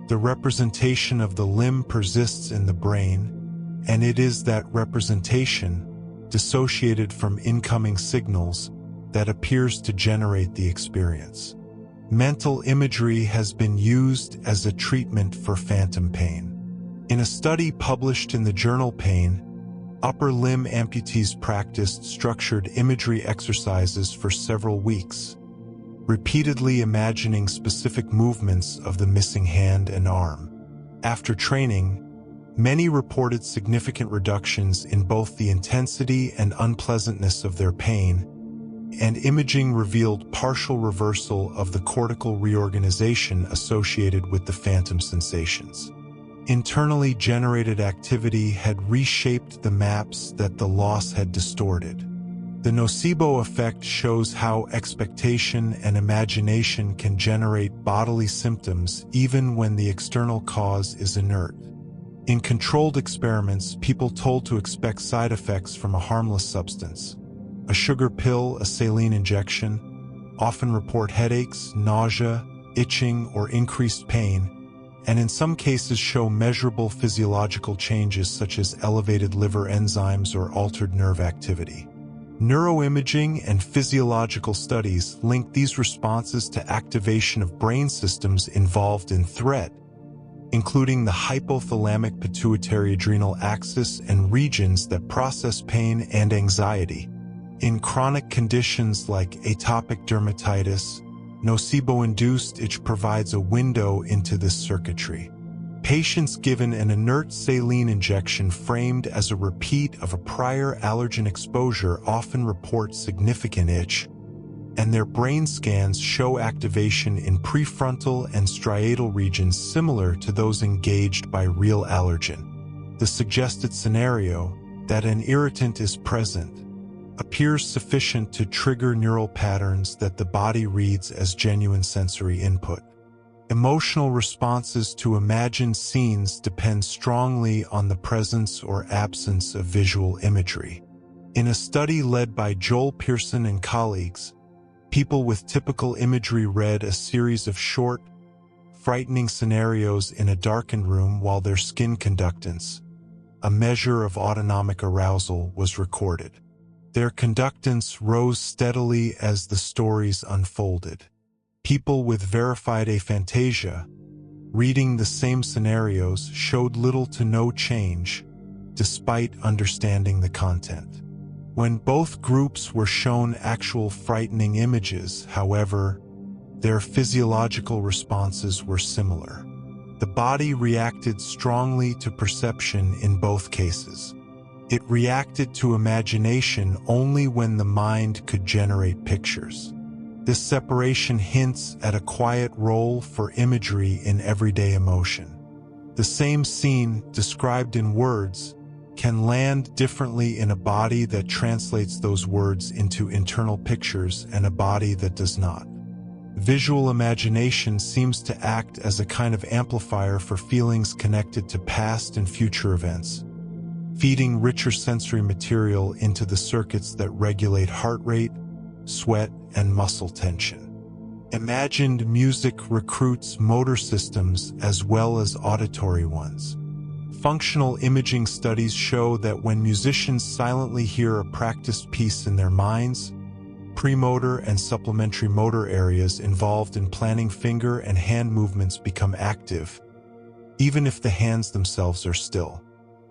Speaker 1: The representation of the limb persists in the brain, and it is that representation, dissociated from incoming signals, that appears to generate the experience. Mental imagery has been used as a treatment for phantom pain. In a study published in the journal Pain, upper limb amputees practiced structured imagery exercises for several weeks, repeatedly imagining specific movements of the missing hand and arm. After training, many reported significant reductions in both the intensity and unpleasantness of their pain, and imaging revealed partial reversal of the cortical reorganization associated with the phantom sensations. Internally generated activity had reshaped the maps that the loss had distorted. The nocebo effect shows how expectation and imagination can generate bodily symptoms even when the external cause is inert. In controlled experiments, people told to expect side effects from a harmless substance, a sugar pill, a saline injection, often report headaches, nausea, itching, or increased pain, and in some cases show measurable physiological changes such as elevated liver enzymes or altered nerve activity. Neuroimaging and physiological studies link these responses to activation of brain systems involved in threat, including the hypothalamic pituitary adrenal axis and regions that process pain and anxiety. In chronic conditions like atopic dermatitis, nocebo-induced itch provides a window into this circuitry. Patients given an inert saline injection framed as a repeat of a prior allergen exposure often report significant itch, and their brain scans show activation in prefrontal and striatal regions similar to those engaged by real allergen. The suggested scenario, that an irritant is present, appears sufficient to trigger neural patterns that the body reads as genuine sensory input. Emotional responses to imagined scenes depend strongly on the presence or absence of visual imagery. In a study led by Joel Pearson and colleagues, people with typical imagery read a series of short, frightening scenarios in a darkened room while their skin conductance, a measure of autonomic arousal, was recorded. Their conductance rose steadily as the stories unfolded. People with verified aphantasia, reading the same scenarios, showed little to no change, despite understanding the content. When both groups were shown actual frightening images, however, their physiological responses were similar. The body reacted strongly to perception in both cases. It reacted to imagination only when the mind could generate pictures. This separation hints at a quiet role for imagery in everyday emotion. The same scene, described in words, can land differently in a body that translates those words into internal pictures and a body that does not. Visual imagination seems to act as a kind of amplifier for feelings connected to past and future events, feeding richer sensory material into the circuits that regulate heart rate, sweat, and muscle tension. Imagined music recruits motor systems as well as auditory ones. Functional imaging studies show that when musicians silently hear a practiced piece in their minds, premotor and supplementary motor areas involved in planning finger and hand movements become active, even if the hands themselves are still.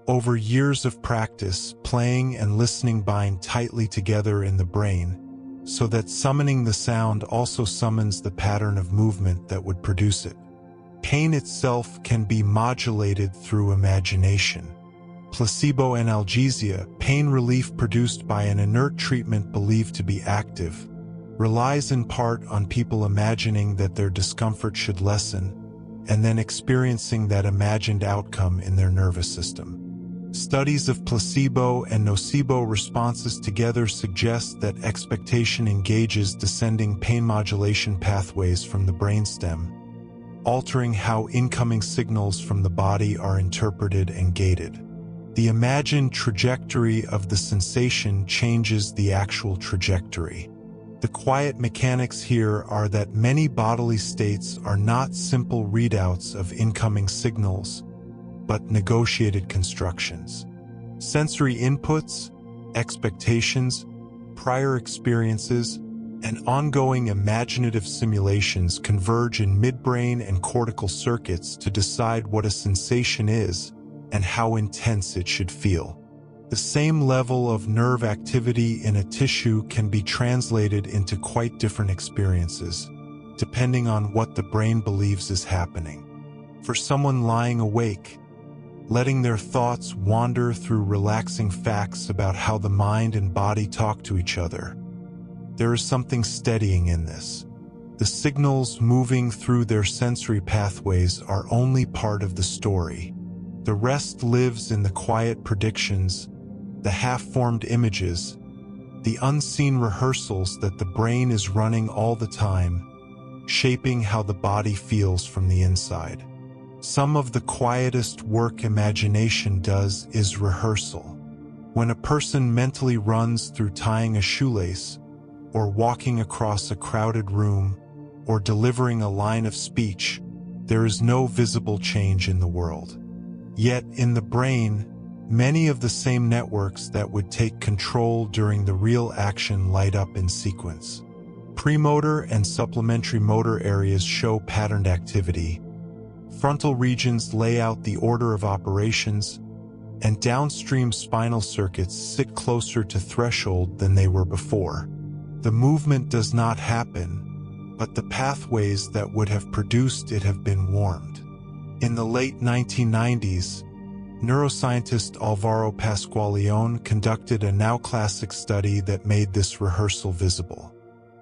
Speaker 1: Over years of practice, playing and listening bind tightly together in the brain, so that summoning the sound also summons the pattern of movement that would produce it. Pain itself can be modulated through imagination. Placebo analgesia, pain relief produced by an inert treatment believed to be active, relies in part on people imagining that their discomfort should lessen, and then experiencing that imagined outcome in their nervous system. Studies of placebo and nocebo responses together suggest that expectation engages descending pain modulation pathways from the brainstem, altering how incoming signals from the body are interpreted and gated. The imagined trajectory of the sensation changes the actual trajectory. The quiet mechanics here are that many bodily states are not simple readouts of incoming signals, but negotiated constructions. Sensory inputs, expectations, prior experiences, and ongoing imaginative simulations converge in midbrain and cortical circuits to decide what a sensation is and how intense it should feel. The same level of nerve activity in a tissue can be translated into quite different experiences, depending on what the brain believes is happening. For someone lying awake, letting their thoughts wander through relaxing facts about how the mind and body talk to each other, there is something steadying in this. The signals moving through their sensory pathways are only part of the story. The rest lives in the quiet predictions, the half-formed images, the unseen rehearsals that the brain is running all the time, shaping how the body feels from the inside. Some of the quietest work imagination does is rehearsal. When a person mentally runs through tying a shoelace, or walking across a crowded room, or delivering a line of speech, there is no visible change in the world. Yet in the brain, many of the same networks that would take control during the real action light up in sequence. Premotor and supplementary motor areas show patterned activity. Frontal regions lay out the order of operations, and downstream spinal circuits sit closer to threshold than they were before. The movement does not happen, but the pathways that would have produced it have been warmed. In the late 1990s, neuroscientist Alvaro Pascual-León conducted a now classic study that made this rehearsal visible.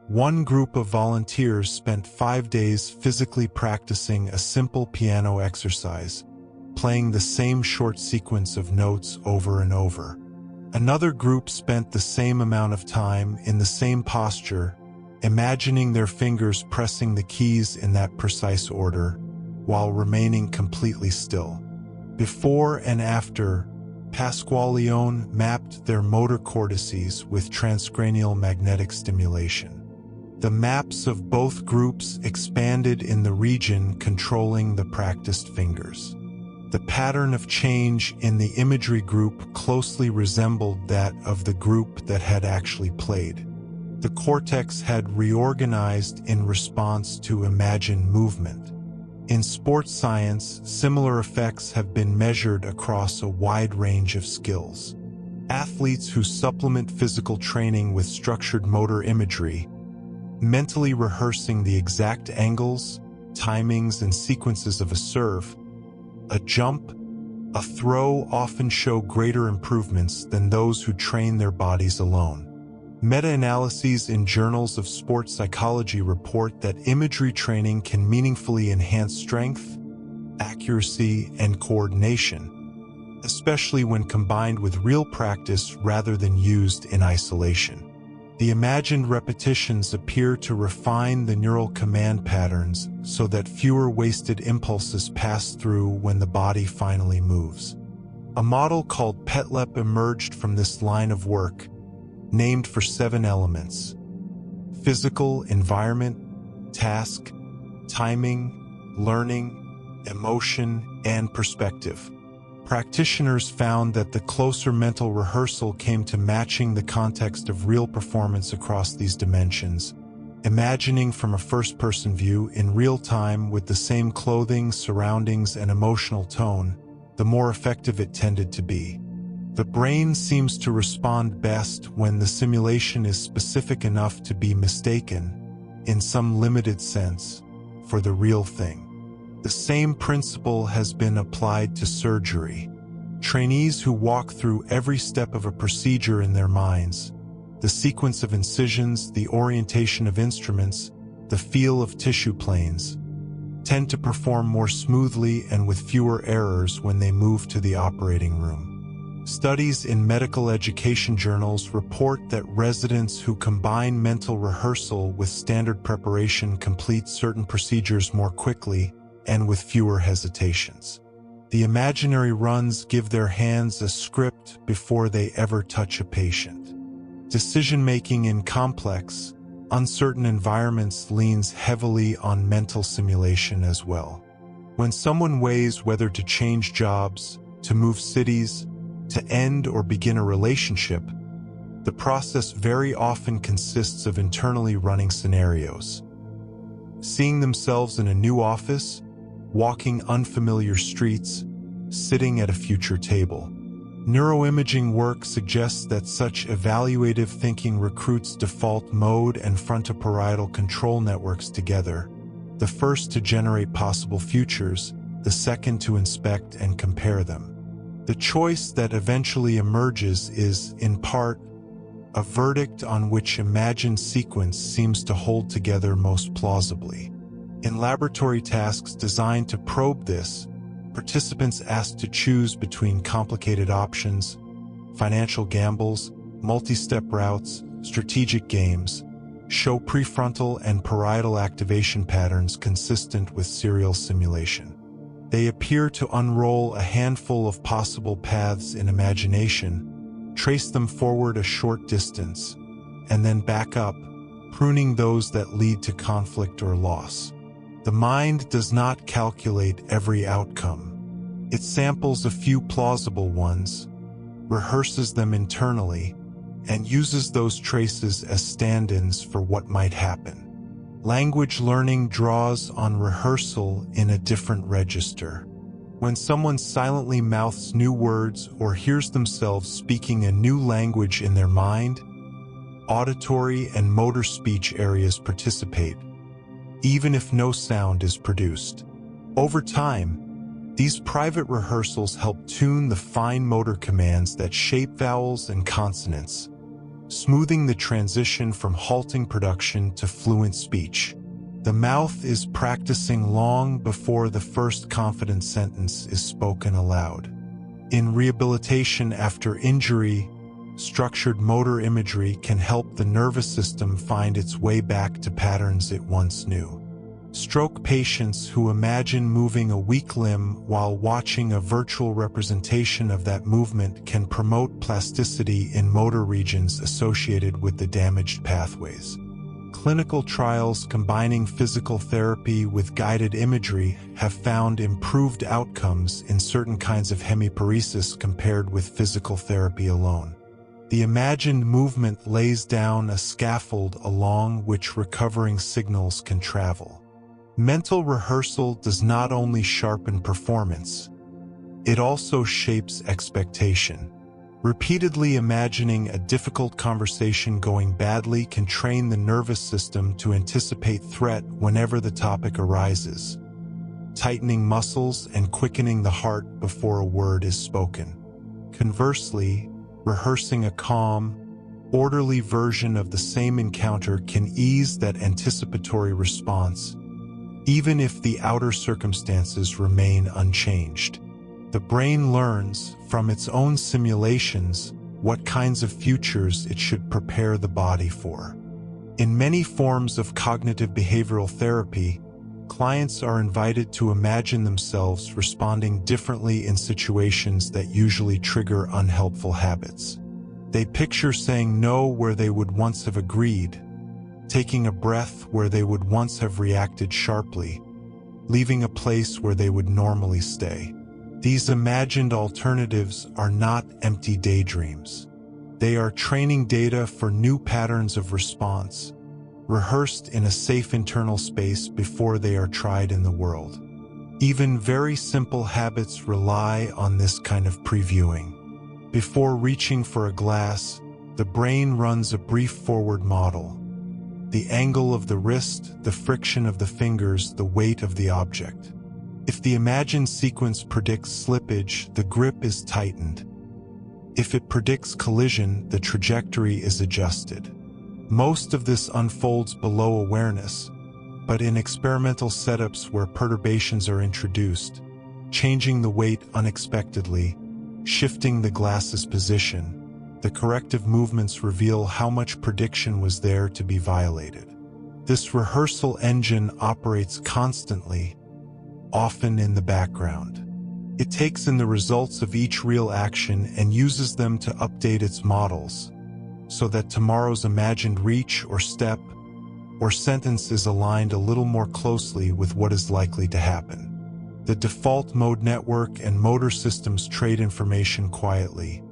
Speaker 1: One group of volunteers spent 5 days physically practicing a simple piano exercise, playing the same short sequence of notes over and over. Another group spent the same amount of time in the same posture, imagining their fingers pressing the keys in that precise order, while remaining completely still. Before and after, Pascual-León mapped their motor cortices with transcranial magnetic stimulation. The maps of both groups expanded in the region controlling the practiced fingers. The pattern of change in the imagery group closely resembled that of the group that had actually played. The cortex had reorganized in response to imagined movement. In sports science, similar effects have been measured across a wide range of skills. Athletes who supplement physical training with structured motor imagery, mentally rehearsing the exact angles, timings, and sequences of a serve, a jump, a throw, often show greater improvements than those who train their bodies alone. Meta-analyses in journals of sports psychology report that imagery training can meaningfully enhance strength, accuracy, and coordination, especially when combined with real practice rather than used in isolation. The imagined repetitions appear to refine the neural command patterns so that fewer wasted impulses pass through when the body finally moves. A model called PETLEP emerged from this line of work, named for 7 elements: physical, environment, task, timing, learning, emotion, and perspective. Practitioners found that the closer mental rehearsal came to matching the context of real performance across these dimensions, imagining from a first-person view in real time with the same clothing, surroundings, and emotional tone, the more effective it tended to be. The brain seems to respond best when the simulation is specific enough to be mistaken, in some limited sense, for the real thing. The same principle has been applied to surgery. Trainees who walk through every step of a procedure in their minds, the sequence of incisions, the orientation of instruments, the feel of tissue planes, tend to perform more smoothly and with fewer errors when they move to the operating room. Studies in medical education journals report that residents who combine mental rehearsal with standard preparation complete certain procedures more quickly and with fewer hesitations. The imaginary runs give their hands a script before they ever touch a patient. Decision-making in complex, uncertain environments leans heavily on mental simulation as well. When someone weighs whether to change jobs, to move cities, to end or begin a relationship, the process very often consists of internally running scenarios. Seeing themselves in a new office, walking unfamiliar streets, sitting at a future table. Neuroimaging work suggests that such evaluative thinking recruits default mode and frontoparietal control networks together, the first to generate possible futures, the second to inspect and compare them. The choice that eventually emerges is, in part, a verdict on which imagined sequence seems to hold together most plausibly. In laboratory tasks designed to probe this, participants asked to choose between complicated options, financial gambles, multi-step routes, strategic games, show prefrontal and parietal activation patterns consistent with serial simulation. They appear to unroll a handful of possible paths in imagination, trace them forward a short distance, and then back up, pruning those that lead to conflict or loss. The mind does not calculate every outcome. It samples a few plausible ones, rehearses them internally, and uses those traces as stand-ins for what might happen. Language learning draws on rehearsal in a different register. When someone silently mouths new words or hears themselves speaking a new language in their mind, auditory and motor speech areas participate, even if no sound is produced. Over time, these private rehearsals help tune the fine motor commands that shape vowels and consonants, smoothing the transition from halting production to fluent speech. The mouth is practicing long before the first confident sentence is spoken aloud. In rehabilitation after injury, structured motor imagery can help the nervous system find its way back to patterns it once knew. Stroke patients who imagine moving a weak limb while watching a virtual representation of that movement can promote plasticity in motor regions associated with the damaged pathways. Clinical trials combining physical therapy with guided imagery have found improved outcomes in certain kinds of hemiparesis compared with physical therapy alone. The imagined movement lays down a scaffold along which recovering signals can travel. Mental rehearsal does not only sharpen performance, it also shapes expectation. Repeatedly imagining a difficult conversation going badly can train the nervous system to anticipate threat whenever the topic arises, tightening muscles and quickening the heart before a word is spoken. Conversely, rehearsing a calm, orderly version of the same encounter can ease that anticipatory response, even if the outer circumstances remain unchanged. The brain learns, from its own simulations, what kinds of futures it should prepare the body for. In many forms of cognitive behavioral therapy, clients are invited to imagine themselves responding differently in situations that usually trigger unhelpful habits. They picture saying no where they would once have agreed, taking a breath where they would once have reacted sharply, leaving a place where they would normally stay. These imagined alternatives are not empty daydreams. They are training data for new patterns of response, rehearsed in a safe internal space before they are tried in the world. Even very simple habits rely on this kind of previewing. Before reaching for a glass, the brain runs a brief forward model. The angle of the wrist, the friction of the fingers, the weight of the object. If the imagined sequence predicts slippage, the grip is tightened. If it predicts collision, the trajectory is adjusted. Most of this unfolds below awareness, but in experimental setups where perturbations are introduced, changing the weight unexpectedly, shifting the glass's position, the corrective movements reveal how much prediction was there to be violated. This rehearsal engine operates constantly, often in the background. It takes in the results of each real action and uses them to update its models, so that tomorrow's imagined reach or step or sentence is aligned a little more closely with what is likely to happen. The default mode network and motor systems trade information quietly.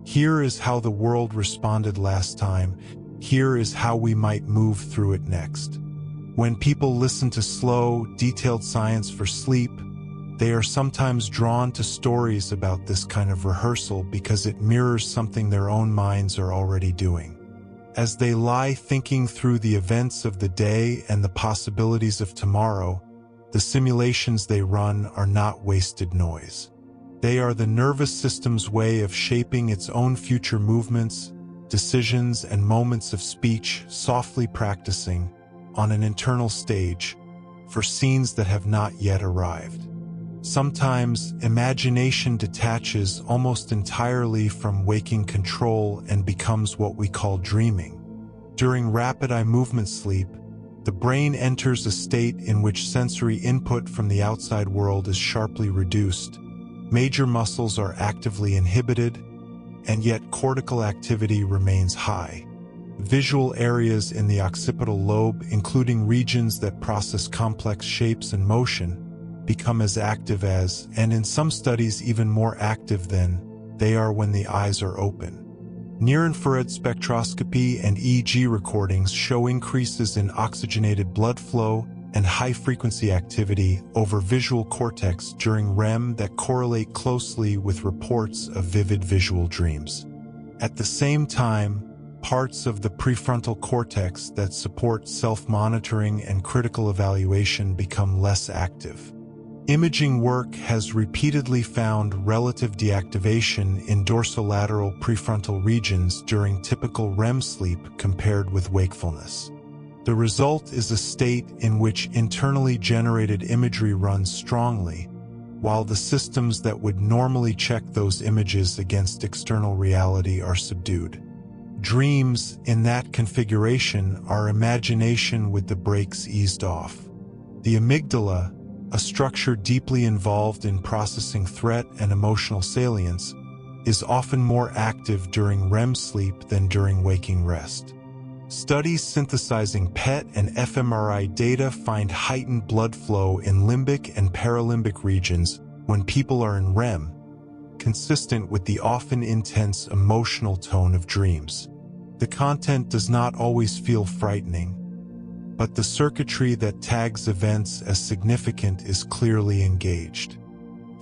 Speaker 1: Here is how the world responded last time. Here is how we might move through it next. When people listen to slow, detailed science for sleep, they are sometimes drawn to stories about this kind of rehearsal because it mirrors something their own minds are already doing. As they lie thinking through the events of the day and the possibilities of tomorrow, the simulations they run are not wasted noise. They are the nervous system's way of shaping its own future movements, decisions, and moments of speech, softly practicing on an internal stage for scenes that have not yet arrived. Sometimes, imagination detaches almost entirely from waking control and becomes what we call dreaming. During rapid eye movement sleep, the brain enters a state in which sensory input from the outside world is sharply reduced. Major muscles are actively inhibited, and yet cortical activity remains high. Visual areas in the occipital lobe, including regions that process complex shapes and motion, become as active as, and in some studies even more active than, they are when the eyes are open. Near-infrared spectroscopy and EEG recordings show increases in oxygenated blood flow and high-frequency activity over visual cortex during REM that correlate closely with reports of vivid visual dreams. At the same time, parts of the prefrontal cortex that support self-monitoring and critical evaluation become less active. Imaging work has repeatedly found relative deactivation in dorsolateral prefrontal regions during typical REM sleep compared with wakefulness. The result is a state in which internally generated imagery runs strongly, while the systems that would normally check those images against external reality are subdued. Dreams, in that configuration, are imagination with the brakes eased off. The amygdala, a structure deeply involved in processing threat and emotional salience, is often more active during REM sleep than during waking rest. Studies synthesizing PET and fMRI data find heightened blood flow in limbic and paralimbic regions when people are in REM, consistent with the often intense emotional tone of dreams. The content does not always feel frightening, but the circuitry that tags events as significant is clearly engaged.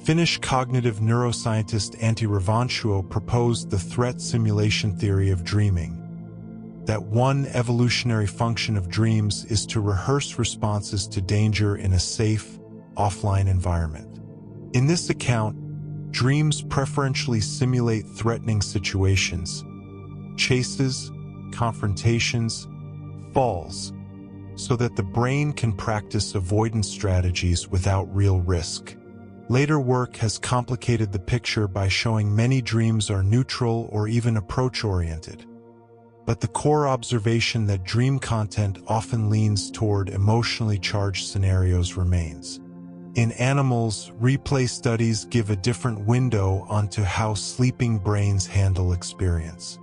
Speaker 1: Finnish cognitive neuroscientist Antti Rauvansuo proposed the threat simulation theory of dreaming, that one evolutionary function of dreams is to rehearse responses to danger in a safe, offline environment. In this account, dreams preferentially simulate threatening situations, chases, confrontations, falls, so that the brain can practice avoidance strategies without real risk. Later work has complicated the picture by showing many dreams are neutral or even approach-oriented. But the core observation that dream content often leans toward emotionally charged scenarios remains. In animals, replay studies give a different window onto how sleeping brains handle experience.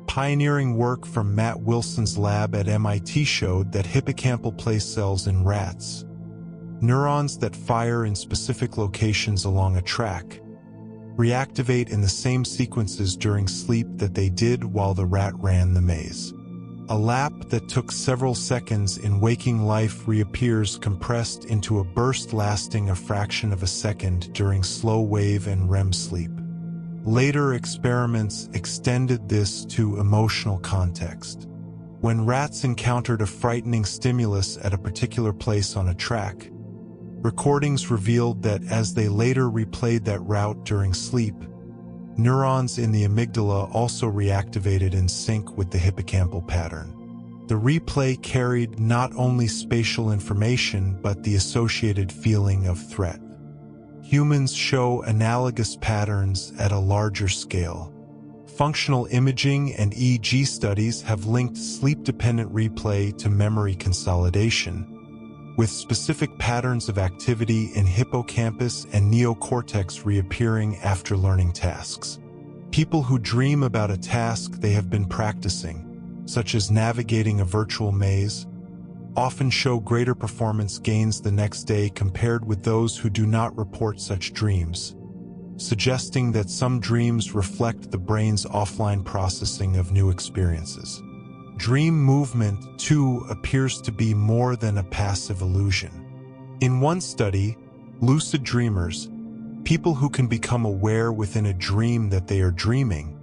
Speaker 1: Pioneering work from Matt Wilson's lab at MIT showed that hippocampal place cells in rats, Neurons that fire in specific locations along a track reactivate in the same sequences during sleep that they did while the rat ran the maze. A lap that took several seconds in waking life reappears compressed into a burst lasting a fraction of a second during slow wave and REM sleep. Later experiments extended this to emotional context. When rats encountered a frightening stimulus at a particular place on a track, recordings revealed that as they later replayed that route during sleep, neurons in the amygdala also reactivated in sync with the hippocampal pattern. The replay carried not only spatial information but the associated feeling of threat. Humans show analogous patterns at a larger scale. Functional imaging and EEG studies have linked sleep-dependent replay to memory consolidation, with specific patterns of activity in hippocampus and neocortex reappearing after learning tasks. People who dream about a task they have been practicing, such as navigating a virtual maze, often show greater performance gains the next day compared with those who do not report such dreams, suggesting that some dreams reflect the brain's offline processing of new experiences. Dream movement, too, appears to be more than a passive illusion. In one study, lucid dreamers, people who can become aware within a dream that they are dreaming,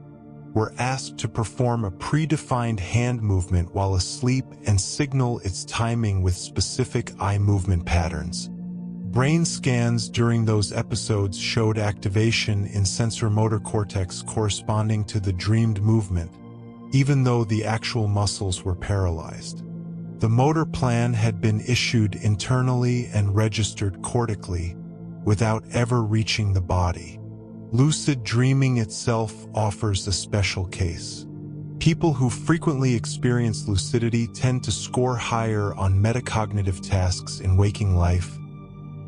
Speaker 1: were asked to perform a predefined hand movement while asleep and signal its timing with specific eye movement patterns. Brain scans during those episodes showed activation in sensorimotor cortex corresponding to the dreamed movement, even though the actual muscles were paralyzed. The motor plan had been issued internally and registered cortically, without ever reaching the body. Lucid dreaming itself offers a special case. People who frequently experience lucidity tend to score higher on metacognitive tasks in waking life,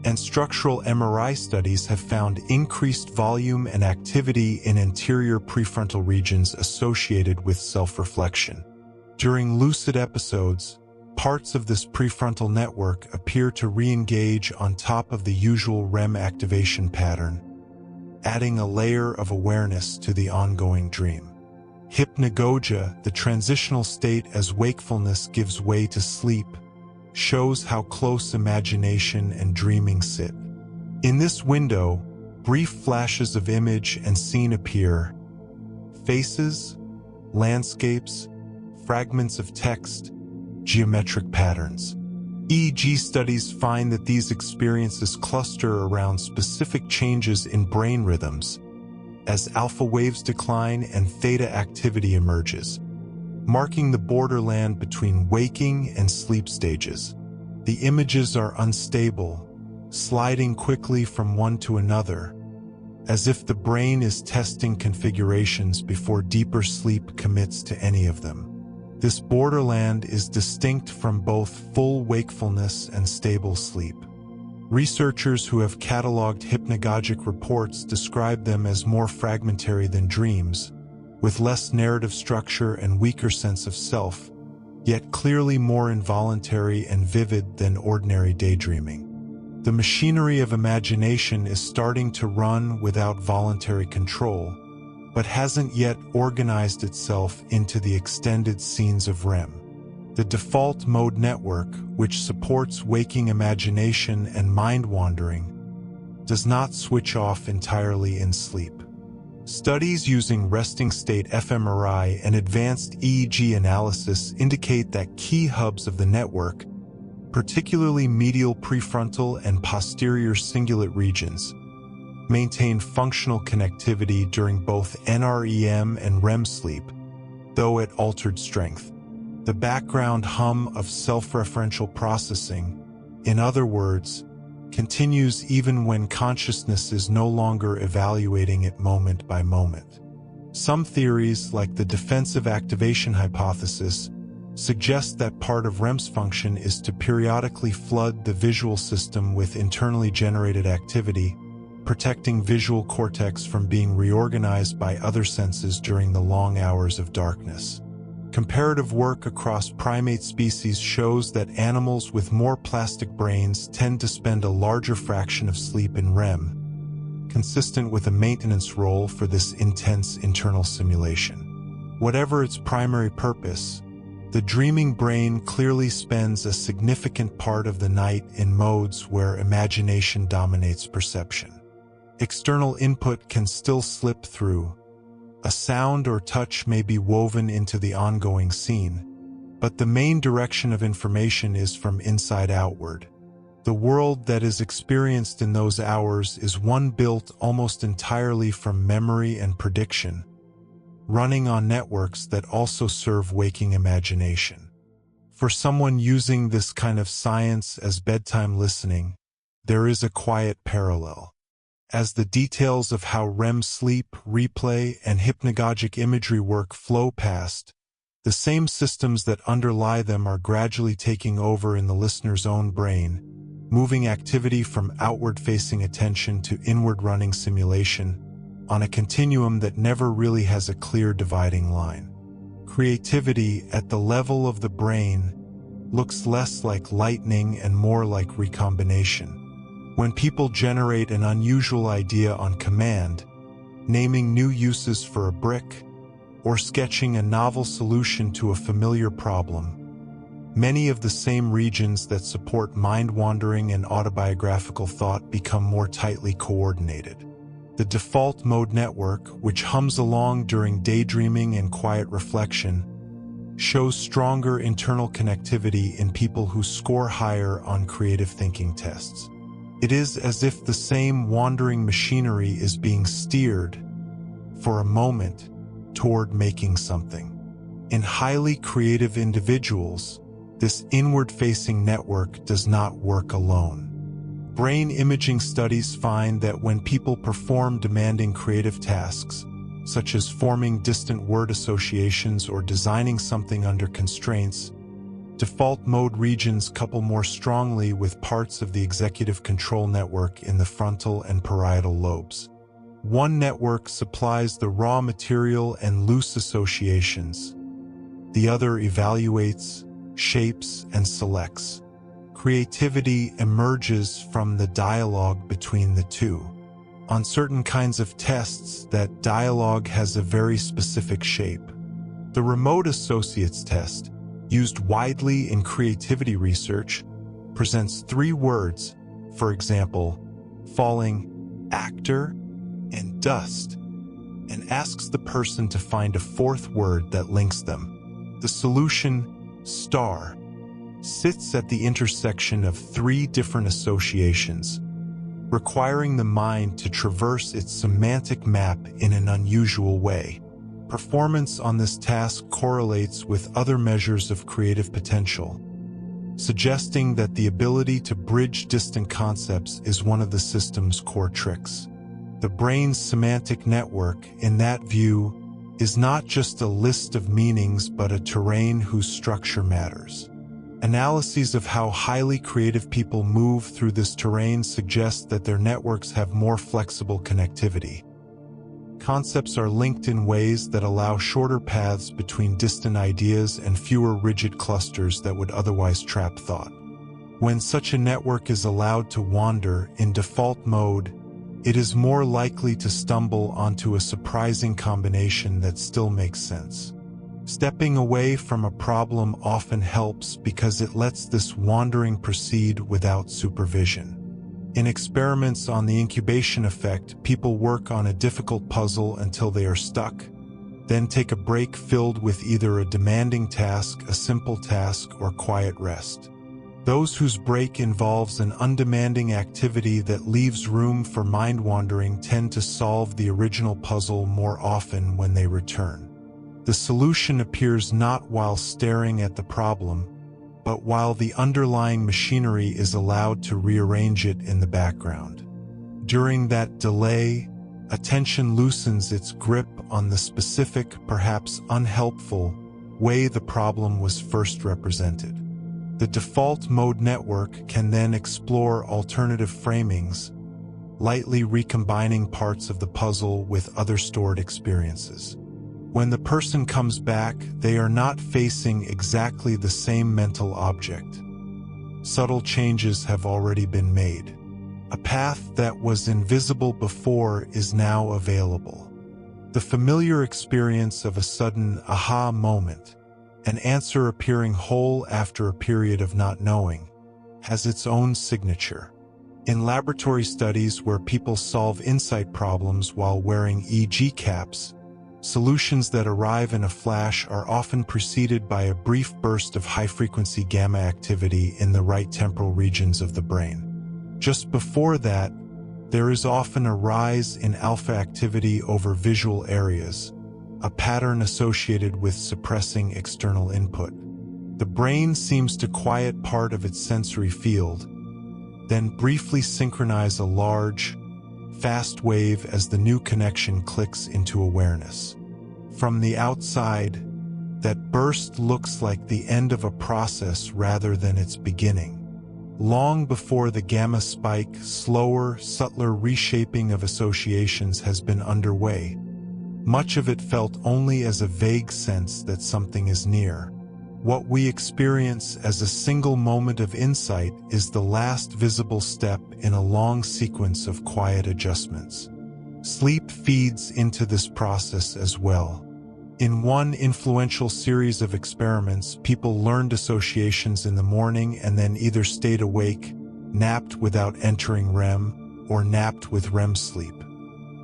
Speaker 1: and structural MRI studies have found increased volume and activity in anterior prefrontal regions associated with self-reflection. During lucid episodes, parts of this prefrontal network appear to re-engage on top of the usual REM activation pattern, adding a layer of awareness to the ongoing dream. Hypnagogia, the transitional state as wakefulness gives way to sleep, shows how close imagination and dreaming sit. In this window, brief flashes of image and scene appear: faces, landscapes, fragments of text, geometric patterns. EEG studies find that these experiences cluster around specific changes in brain rhythms as alpha waves decline and theta activity emerges, marking the borderland between waking and sleep stages. The images are unstable, sliding quickly from one to another, as if the brain is testing configurations before deeper sleep commits to any of them. This borderland is distinct from both full wakefulness and stable sleep. Researchers who have cataloged hypnagogic reports describe them as more fragmentary than dreams, with less narrative structure and weaker sense of self, yet clearly more involuntary and vivid than ordinary daydreaming. The machinery of imagination is starting to run without voluntary control, but hasn't yet organized itself into the extended scenes of REM. The default mode network, which supports waking imagination and mind-wandering, does not switch off entirely in sleep. Studies using resting state fMRI and advanced EEG analysis indicate that key hubs of the network, particularly medial prefrontal and posterior cingulate regions, maintain functional connectivity during both NREM and REM sleep, though at altered strength. The background hum of self-referential processing, in other words, continues even when consciousness is no longer evaluating it moment by moment. Some theories, like the defensive activation hypothesis, suggest that part of REM's function is to periodically flood the visual system with internally generated activity, protecting visual cortex from being reorganized by other senses during the long hours of darkness. Comparative work across primate species shows that animals with more plastic brains tend to spend a larger fraction of sleep in REM, consistent with a maintenance role for this intense internal simulation. Whatever its primary purpose, the dreaming brain clearly spends a significant part of the night in modes where imagination dominates perception. External input can still slip through. A sound or touch may be woven into the ongoing scene, but the main direction of information is from inside outward. The world that is experienced in those hours is one built almost entirely from memory and prediction, running on networks that also serve waking imagination. For someone using this kind of science as bedtime listening, there is a quiet parallel. As the details of how REM sleep, replay, and hypnagogic imagery work flow past, the same systems that underlie them are gradually taking over in the listener's own brain, moving activity from outward-facing attention to inward-running simulation on a continuum that never really has a clear dividing line. Creativity at the level of the brain looks less like lightning and more like recombination. When people generate an unusual idea on command, naming new uses for a brick, or sketching a novel solution to a familiar problem, many of the same regions that support mind-wandering and autobiographical thought become more tightly coordinated. The default mode network, which hums along during daydreaming and quiet reflection, shows stronger internal connectivity in people who score higher on creative thinking tests. It is as if the same wandering machinery is being steered, for a moment, toward making something. In highly creative individuals, this inward-facing network does not work alone. Brain imaging studies find that when people perform demanding creative tasks, such as forming distant word associations or designing something under constraints, default mode regions couple more strongly with parts of the executive control network in the frontal and parietal lobes. One network supplies the raw material and loose associations. The other evaluates, shapes, and selects. Creativity emerges from the dialogue between the two. On certain kinds of tests, that dialogue has a very specific shape. The remote associates test, used widely in creativity research, presents 3 words, for example, falling, actor, and dust, and asks the person to find a 4th word that links them. The solution, star, sits at the intersection of 3 different associations, requiring the mind to traverse its semantic map in an unusual way. Performance on this task correlates with other measures of creative potential, suggesting that the ability to bridge distant concepts is one of the system's core tricks. The brain's semantic network, in that view, is not just a list of meanings but a terrain whose structure matters. Analyses of how highly creative people move through this terrain suggest that their networks have more flexible connectivity. Concepts are linked in ways that allow shorter paths between distant ideas and fewer rigid clusters that would otherwise trap thought. When such a network is allowed to wander in default mode, it is more likely to stumble onto a surprising combination that still makes sense. Stepping away from a problem often helps because it lets this wandering proceed without supervision. In experiments on the incubation effect, people work on a difficult puzzle until they are stuck, then take a break filled with either a demanding task, a simple task, or quiet rest. Those whose break involves an undemanding activity that leaves room for mind-wandering tend to solve the original puzzle more often when they return. The solution appears not while staring at the problem, but while the underlying machinery is allowed to rearrange it in the background. During that delay, attention loosens its grip on the specific, perhaps unhelpful, way the problem was first represented. The default mode network can then explore alternative framings, lightly recombining parts of the puzzle with other stored experiences. When the person comes back, they are not facing exactly the same mental object. Subtle changes have already been made. A path that was invisible before is now available. The familiar experience of a sudden aha moment, an answer appearing whole after a period of not knowing, has its own signature. In laboratory studies where people solve insight problems while wearing EEG caps, solutions that arrive in a flash are often preceded by a brief burst of high-frequency gamma activity in the right temporal regions of the brain. Just before that, there is often a rise in alpha activity over visual areas, a pattern associated with suppressing external input. The brain seems to quiet part of its sensory field, then briefly synchronize a large, fast wave as the new connection clicks into awareness. From the outside, that burst looks like the end of a process rather than its beginning. Long before the gamma spike, slower, subtler reshaping of associations has been underway. Much of it felt only as a vague sense that something is near. What we experience as a single moment of insight is the last visible step in a long sequence of quiet adjustments. Sleep feeds into this process as well. In one influential series of experiments, people learned associations in the morning and then either stayed awake, napped without entering REM, or napped with REM sleep.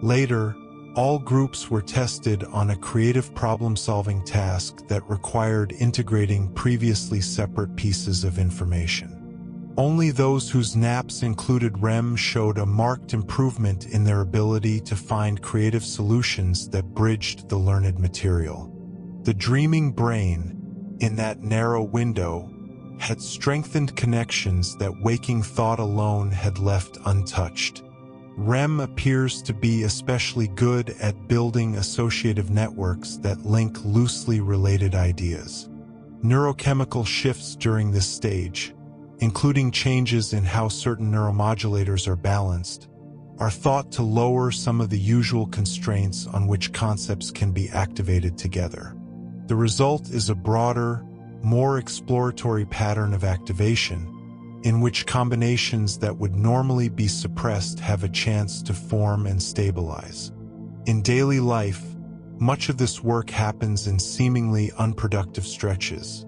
Speaker 1: Later, all groups were tested on a creative problem-solving task that required integrating previously separate pieces of information. Only those whose naps included REM showed a marked improvement in their ability to find creative solutions that bridged the learned material. The dreaming brain, in that narrow window, had strengthened connections that waking thought alone had left untouched. REM appears to be especially good at building associative networks that link loosely related ideas. Neurochemical shifts during this stage, including changes in how certain neuromodulators are balanced, are thought to lower some of the usual constraints on which concepts can be activated together. The result is a broader, more exploratory pattern of activation, in which combinations that would normally be suppressed have a chance to form and stabilize. In daily life, much of this work happens in seemingly unproductive stretches.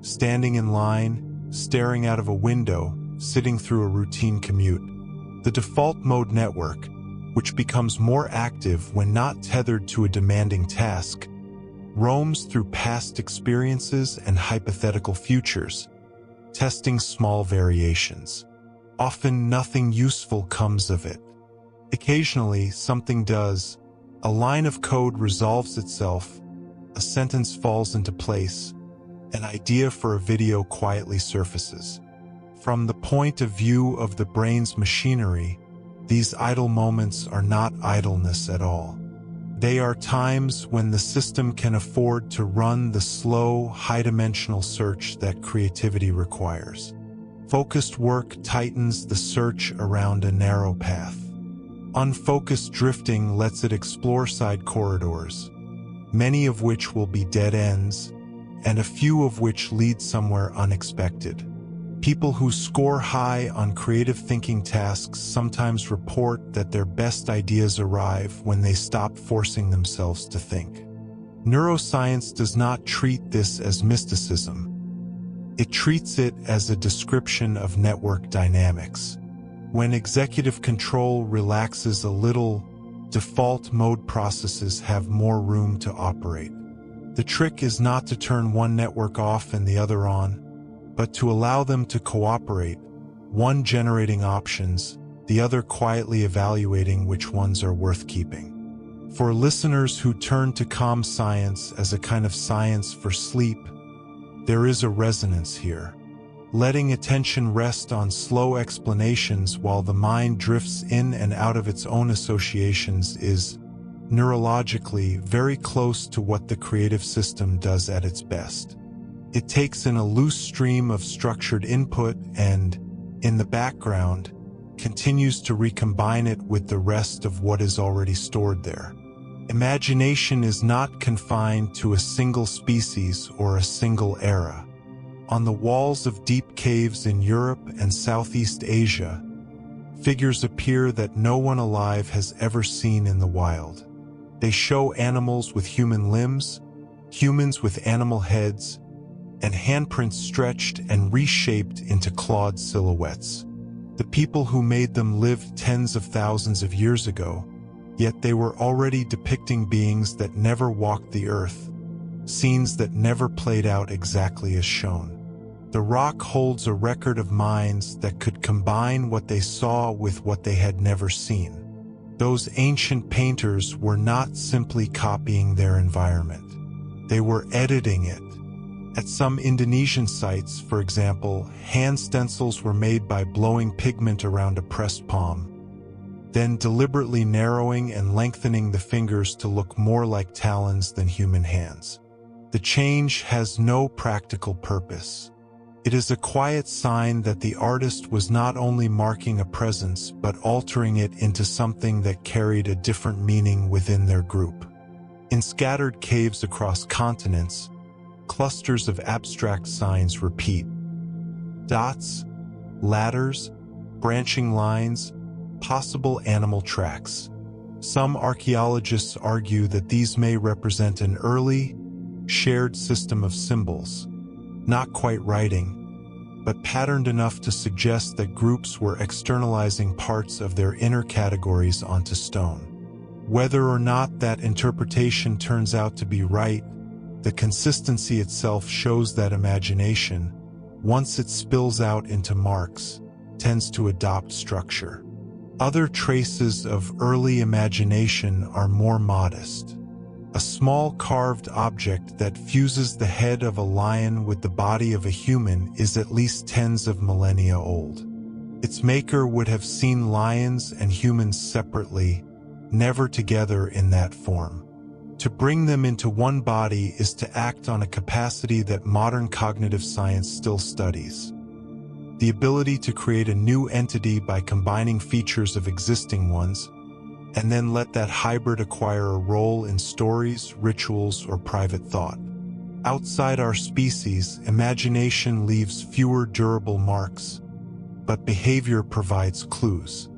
Speaker 1: Standing in line, staring out of a window, sitting through a routine commute. The default mode network, which becomes more active when not tethered to a demanding task, roams through past experiences and hypothetical futures, testing small variations. Often nothing useful comes of it. Occasionally, something does. A line of code resolves itself, a sentence falls into place, an idea for a video quietly surfaces. From the point of view of the brain's machinery, these idle moments are not idleness at all. They are times when the system can afford to run the slow, high-dimensional search that creativity requires. Focused work tightens the search around a narrow path. Unfocused drifting lets it explore side corridors, many of which will be dead ends, and a few of which lead somewhere unexpected. People who score high on creative thinking tasks sometimes report that their best ideas arrive when they stop forcing themselves to think. Neuroscience does not treat this as mysticism. It treats it as a description of network dynamics. When executive control relaxes a little, default mode processes have more room to operate. The trick is not to turn one network off and the other on, but to allow them to cooperate, one generating options, the other quietly evaluating which ones are worth keeping. For listeners who turn to calm science as a kind of science for sleep, there is a resonance here. Letting attention rest on slow explanations while the mind drifts in and out of its own associations is, neurologically, very close to what the creative system does at its best. It takes in a loose stream of structured input and, in the background, continues to recombine it with the rest of what is already stored there. Imagination is not confined to a single species or a single era. On the walls of deep caves in Europe and Southeast Asia, figures appear that no one alive has ever seen in the wild. They show animals with human limbs, humans with animal heads, and handprints stretched and reshaped into clawed silhouettes. The people who made them lived tens of thousands of years ago, yet they were already depicting beings that never walked the earth, scenes that never played out exactly as shown. The rock holds a record of minds that could combine what they saw with what they had never seen. Those ancient painters were not simply copying their environment. They were editing it. At some Indonesian sites, for example, hand stencils were made by blowing pigment around a pressed palm, then deliberately narrowing and lengthening the fingers to look more like talons than human hands. The change has no practical purpose. It is a quiet sign that the artist was not only marking a presence but altering it into something that carried a different meaning within their group. In scattered caves across continents, clusters of abstract signs repeat. Dots, ladders, branching lines, possible animal tracks. Some archaeologists argue that these may represent an early, shared system of symbols, not quite writing, but patterned enough to suggest that groups were externalizing parts of their inner categories onto stone. Whether or not that interpretation turns out to be right, the consistency itself shows that imagination, once it spills out into marks, tends to adopt structure. Other traces of early imagination are more modest. A small carved object that fuses the head of a lion with the body of a human is at least tens of millennia old. Its maker would have seen lions and humans separately, never together in that form. To bring them into one body is to act on a capacity that modern cognitive science still studies. The ability to create a new entity by combining features of existing ones, and then let that hybrid acquire a role in stories, rituals, or private thought. Outside our species, imagination leaves fewer durable marks, but behavior provides clues.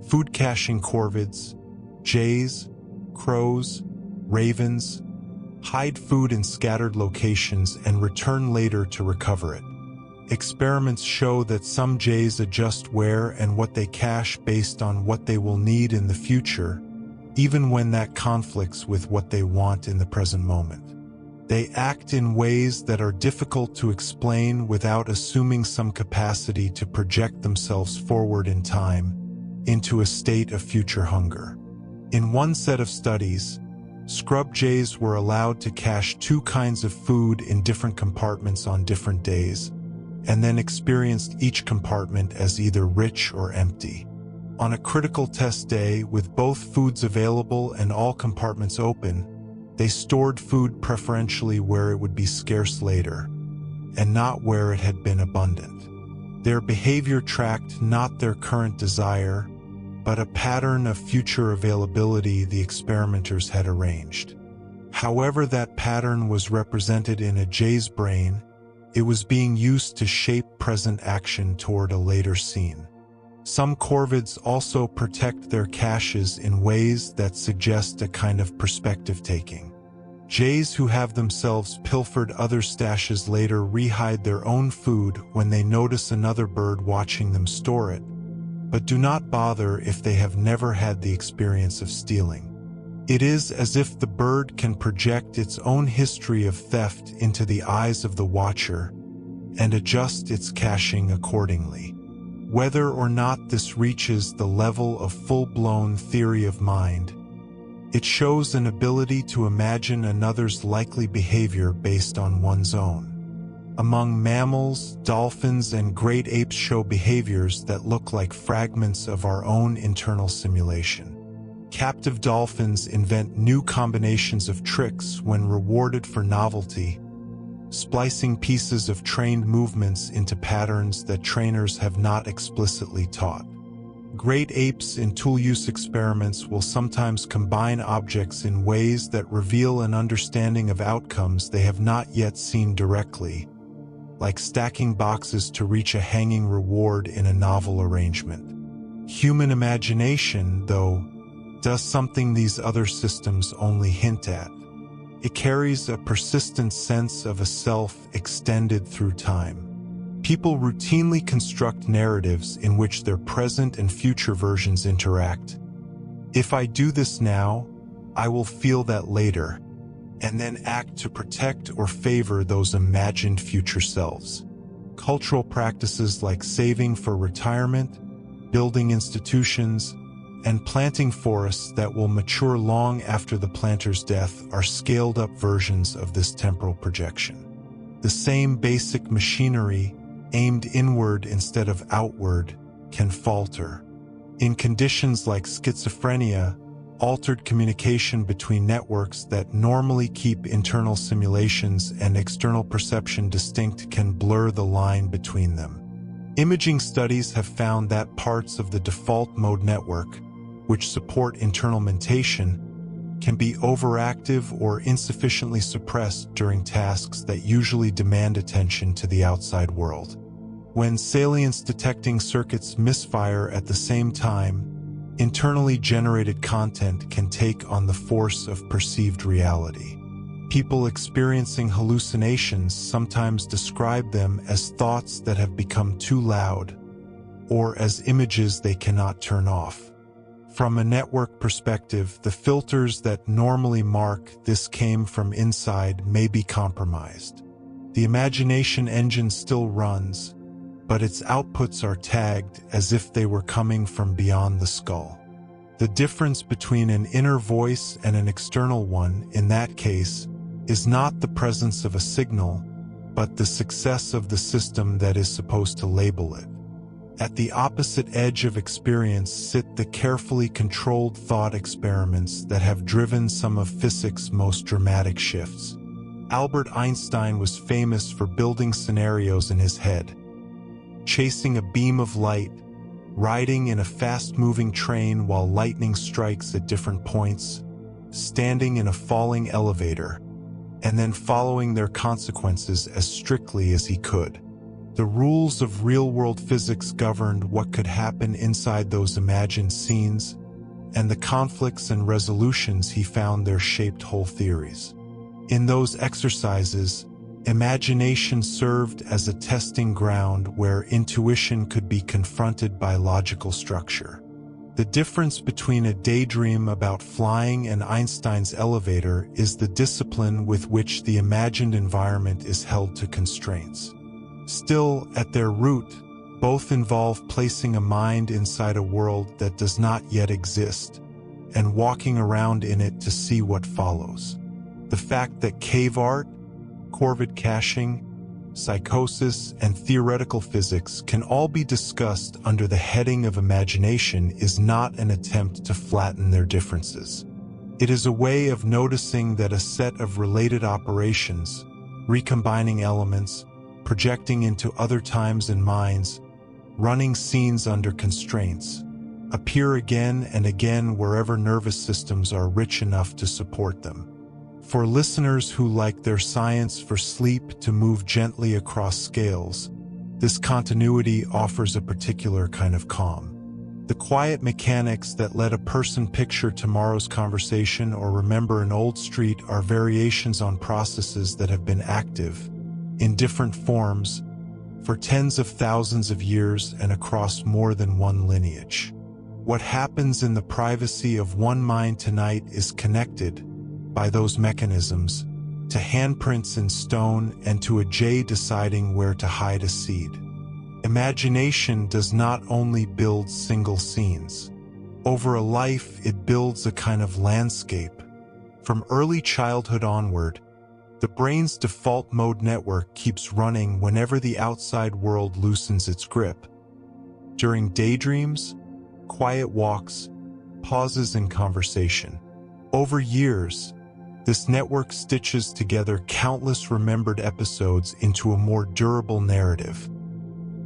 Speaker 1: Food caching corvids, jays, crows, ravens hide food in scattered locations and return later to recover it. Experiments show that some jays adjust where and what they cache based on what they will need in the future, even when that conflicts with what they want in the present moment. They act in ways that are difficult to explain without assuming some capacity to project themselves forward in time, into a state of future hunger. In one set of studies, scrub jays were allowed to cache two kinds of food in different compartments on different days, and then experienced each compartment as either rich or empty. On a critical test day, with both foods available and all compartments open, they stored food preferentially where it would be scarce later, and not where it had been abundant. Their behavior tracked not their current desire, but a pattern of future availability the experimenters had arranged. However that pattern was represented in a jay's brain, it was being used to shape present action toward a later scene. Some corvids also protect their caches in ways that suggest a kind of perspective-taking. Jays who have themselves pilfered other stashes later rehide their own food when they notice another bird watching them store it, but do not bother if they have never had the experience of stealing. It is as if the bird can project its own history of theft into the eyes of the watcher and adjust its caching accordingly. Whether or not this reaches the level of full-blown theory of mind, it shows an ability to imagine another's likely behavior based on one's own. Among mammals, dolphins and great apes show behaviors that look like fragments of our own internal simulation. Captive dolphins invent new combinations of tricks when rewarded for novelty, splicing pieces of trained movements into patterns that trainers have not explicitly taught. Great apes in tool use experiments will sometimes combine objects in ways that reveal an understanding of outcomes they have not yet seen directly, like stacking boxes to reach a hanging reward in a novel arrangement. Human imagination, though, does something these other systems only hint at. It carries a persistent sense of a self extended through time. People routinely construct narratives in which their present and future versions interact. If I do this now, I will feel that later, and then act to protect or favor those imagined future selves. Cultural practices like saving for retirement, building institutions, and planting forests that will mature long after the planter's death are scaled-up versions of this temporal projection. The same basic machinery, aimed inward instead of outward, can falter. In conditions like schizophrenia, altered communication between networks that normally keep internal simulations and external perception distinct can blur the line between them. Imaging studies have found that parts of the default mode network, which support internal mentation, can be overactive or insufficiently suppressed during tasks that usually demand attention to the outside world. When salience-detecting circuits misfire at the same time, internally generated content can take on the force of perceived reality. People experiencing hallucinations sometimes describe them as thoughts that have become too loud, or as images they cannot turn off. From a network perspective, the filters that normally mark "this came from inside" may be compromised. The imagination engine still runs, but its outputs are tagged as if they were coming from beyond the skull. The difference between an inner voice and an external one, in that case, is not the presence of a signal, but the success of the system that is supposed to label it. At the opposite edge of experience sit the carefully controlled thought experiments that have driven some of physics' most dramatic shifts. Albert Einstein was famous for building scenarios in his head, chasing a beam of light, riding in a fast-moving train while lightning strikes at different points, standing in a falling elevator, and then following their consequences as strictly as he could. The rules of real-world physics governed what could happen inside those imagined scenes, and the conflicts and resolutions he found there shaped whole theories. In those exercises, imagination served as a testing ground where intuition could be confronted by logical structure. The difference between a daydream about flying and Einstein's elevator is the discipline with which the imagined environment is held to constraints. Still, at their root, both involve placing a mind inside a world that does not yet exist, and walking around in it to see what follows. The fact that cave art, Corvid caching, psychosis, and theoretical physics can all be discussed under the heading of imagination is not an attempt to flatten their differences. It is a way of noticing that a set of related operations, recombining elements, projecting into other times and minds, running scenes under constraints, appear again and again wherever nervous systems are rich enough to support them. For listeners who like their science for sleep to move gently across scales, this continuity offers a particular kind of calm. The quiet mechanics that let a person picture tomorrow's conversation or remember an old street are variations on processes that have been active, in different forms, for tens of thousands of years and across more than one lineage. What happens in the privacy of one mind tonight is connected, by those mechanisms, to handprints in stone and to a jay deciding where to hide a seed. Imagination does not only build single scenes. Over a life, it builds a kind of landscape. From early childhood onward, the brain's default mode network keeps running whenever the outside world loosens its grip. During daydreams, quiet walks, pauses in conversation. Over years, this network stitches together countless remembered episodes into a more durable narrative.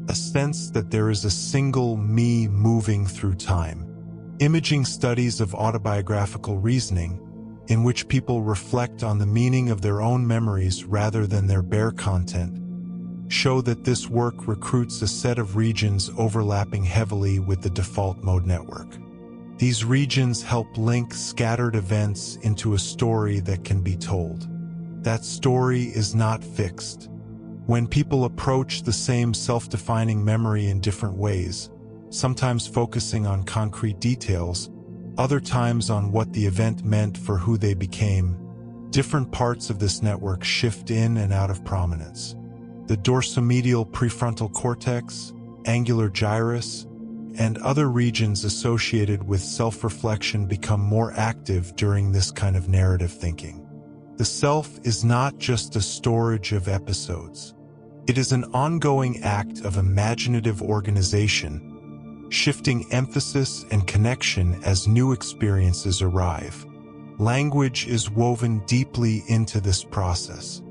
Speaker 1: a sense that there is a single me moving through time. Imaging studies of autobiographical reasoning, in which people reflect on the meaning of their own memories rather than their bare content, show that this work recruits a set of regions overlapping heavily with the default mode network. These regions help link scattered events into a story that can be told. That story is not fixed. When people approach the same self-defining memory in different ways, sometimes focusing on concrete details, other times on what the event meant for who they became, different parts of this network shift in and out of prominence. The dorsomedial prefrontal cortex, angular gyrus, and other regions associated with self-reflection become more active during this kind of narrative thinking. The self is not just a storage of episodes. It is an ongoing act of imaginative organization, shifting emphasis and connection as new experiences arrive. Language is woven deeply into this process.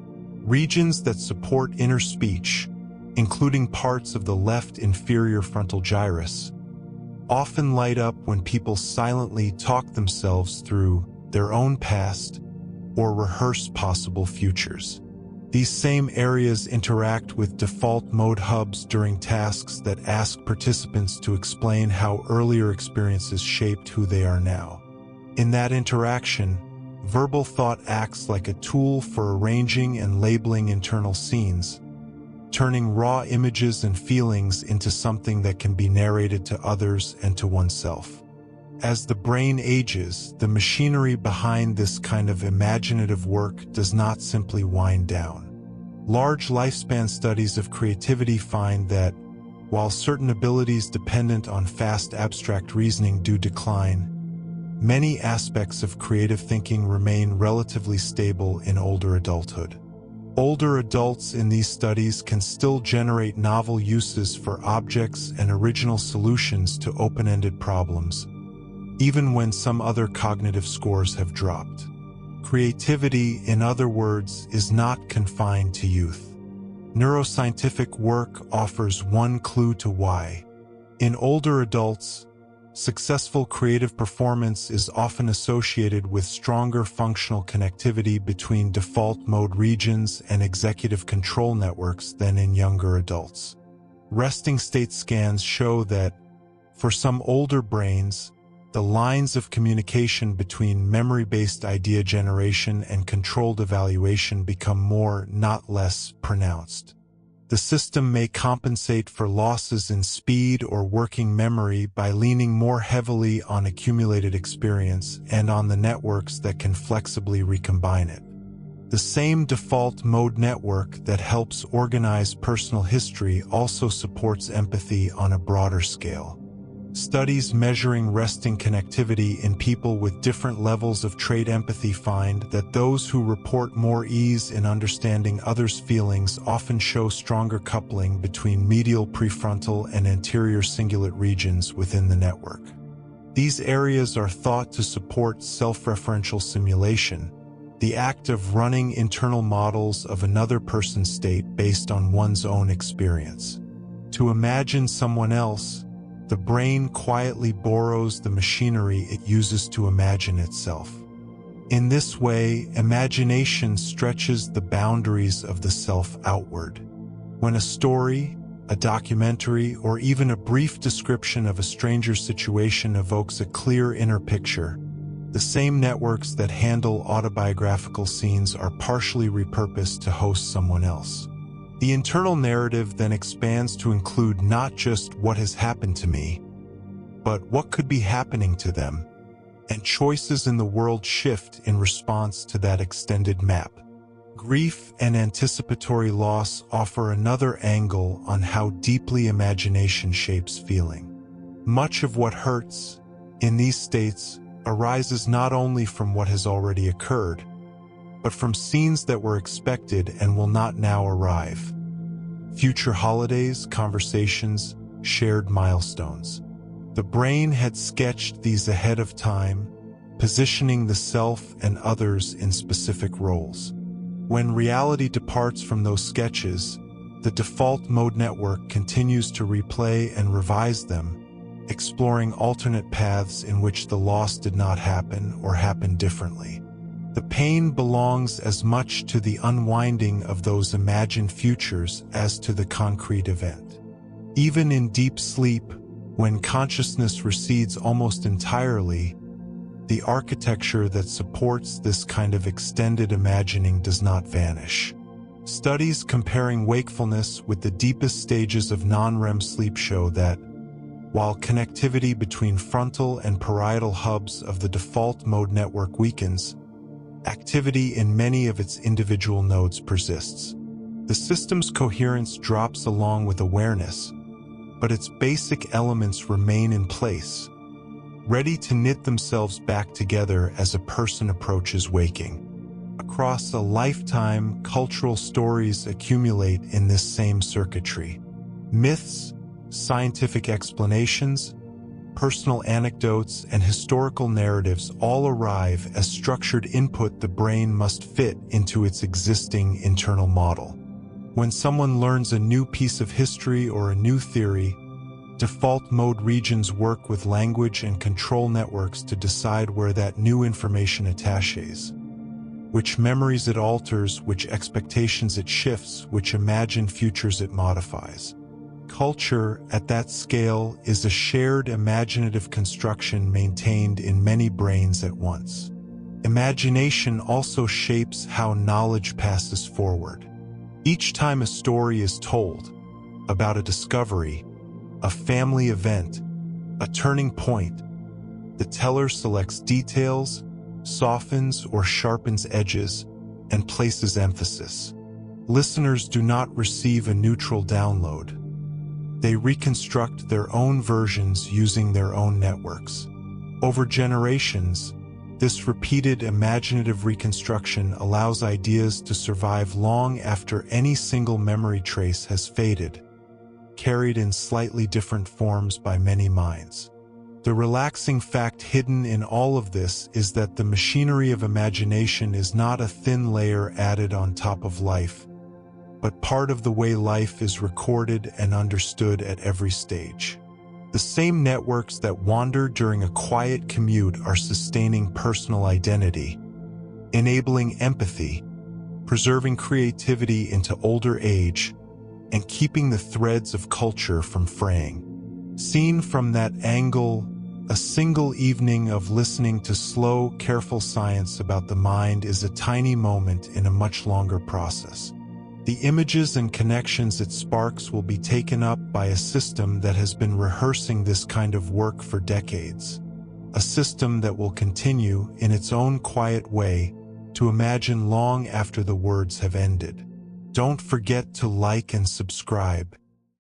Speaker 1: Regions that support inner speech, including parts of the left inferior frontal gyrus, often light up when people silently talk themselves through their own past or rehearse possible futures. These same areas interact with default mode hubs during tasks that ask participants to explain how earlier experiences shaped who they are now. In that interaction, verbal thought acts like a tool for arranging and labeling internal scenes, turning raw images and feelings into something that can be narrated to others and to oneself. As the brain ages, the machinery behind this kind of imaginative work does not simply wind down. Large lifespan studies of creativity find that, while certain abilities dependent on fast abstract reasoning do decline, many aspects of creative thinking remain relatively stable in older adulthood. Older adults in these studies can still generate novel uses for objects and original solutions to open-ended problems, even when some other cognitive scores have dropped. Creativity, in other words, is not confined to youth. Neuroscientific work offers one clue to why. In older adults, successful creative performance is often associated with stronger functional connectivity between default mode regions and executive control networks than in younger adults. Resting state scans show that, for some older brains, the lines of communication between memory-based idea generation and controlled evaluation become more, not less, pronounced. The system may compensate for losses in speed or working memory by leaning more heavily on accumulated experience and on the networks that can flexibly recombine it. The same default mode network that helps organize personal history also supports empathy on a broader scale. Studies measuring resting connectivity in people with different levels of trait empathy find that those who report more ease in understanding others' feelings often show stronger coupling between medial prefrontal and anterior cingulate regions within the network. These areas are thought to support self-referential simulation, the act of running internal models of another person's state based on one's own experience. To imagine someone else, the brain quietly borrows the machinery it uses to imagine itself. In this way, imagination stretches the boundaries of the self outward. When a story, a documentary, or even a brief description of a stranger's situation evokes a clear inner picture, the same networks that handle autobiographical scenes are partially repurposed to host someone else. The internal narrative then expands to include not just what has happened to me, but what could be happening to them, and choices in the world shift in response to that extended map. Grief and anticipatory loss offer another angle on how deeply imagination shapes feeling. Much of what hurts, in these states, arises not only from what has already occurred, but from scenes that were expected and will not now arrive. Future holidays, conversations, shared milestones. The brain had sketched these ahead of time, positioning the self and others in specific roles. When reality departs from those sketches, The default mode network continues to replay and revise them, exploring alternate paths in which the loss did not happen or happened differently. The pain belongs as much to the unwinding of those imagined futures as to the concrete event. Even in deep sleep, when consciousness recedes almost entirely, the architecture that supports this kind of extended imagining does not vanish. Studies comparing wakefulness with the deepest stages of non-REM sleep show that, while connectivity between frontal and parietal hubs of the default mode network weakens, activity in many of its individual nodes persists. The system's coherence drops along with awareness, but its basic elements remain in place, ready to knit themselves back together as a person approaches waking. Across a lifetime, cultural stories accumulate in this same circuitry. Myths, scientific explanations, personal anecdotes, and historical narratives all arrive as structured input the brain must fit into its existing internal model. When someone learns a new piece of history or a new theory, default mode regions work with language and control networks to decide where that new information attaches, which memories it alters, which expectations it shifts, which imagined futures it modifies. Culture, at that scale, is a shared imaginative construction maintained in many brains at once. Imagination also shapes how knowledge passes forward. Each time a story is told, about a discovery, a family event, a turning point, the teller selects details, softens or sharpens edges, and places emphasis. Listeners do not receive a neutral download. They reconstruct their own versions using their own networks. Over generations, this repeated imaginative reconstruction allows ideas to survive long after any single memory trace has faded, carried in slightly different forms by many minds. The relaxing fact hidden in all of this is that the machinery of imagination is not a thin layer added on top of life, but part of the way life is recorded and understood at every stage. The same networks that wander during a quiet commute are sustaining personal identity, enabling empathy, preserving creativity into older age, and keeping the threads of culture from fraying. Seen from that angle, a single evening of listening to slow, careful science about the mind is a tiny moment in a much longer process. The images and connections it sparks will be taken up by a system that has been rehearsing this kind of work for decades. A system that will continue, in its own quiet way, to imagine long after the words have ended. Don't forget to like and subscribe.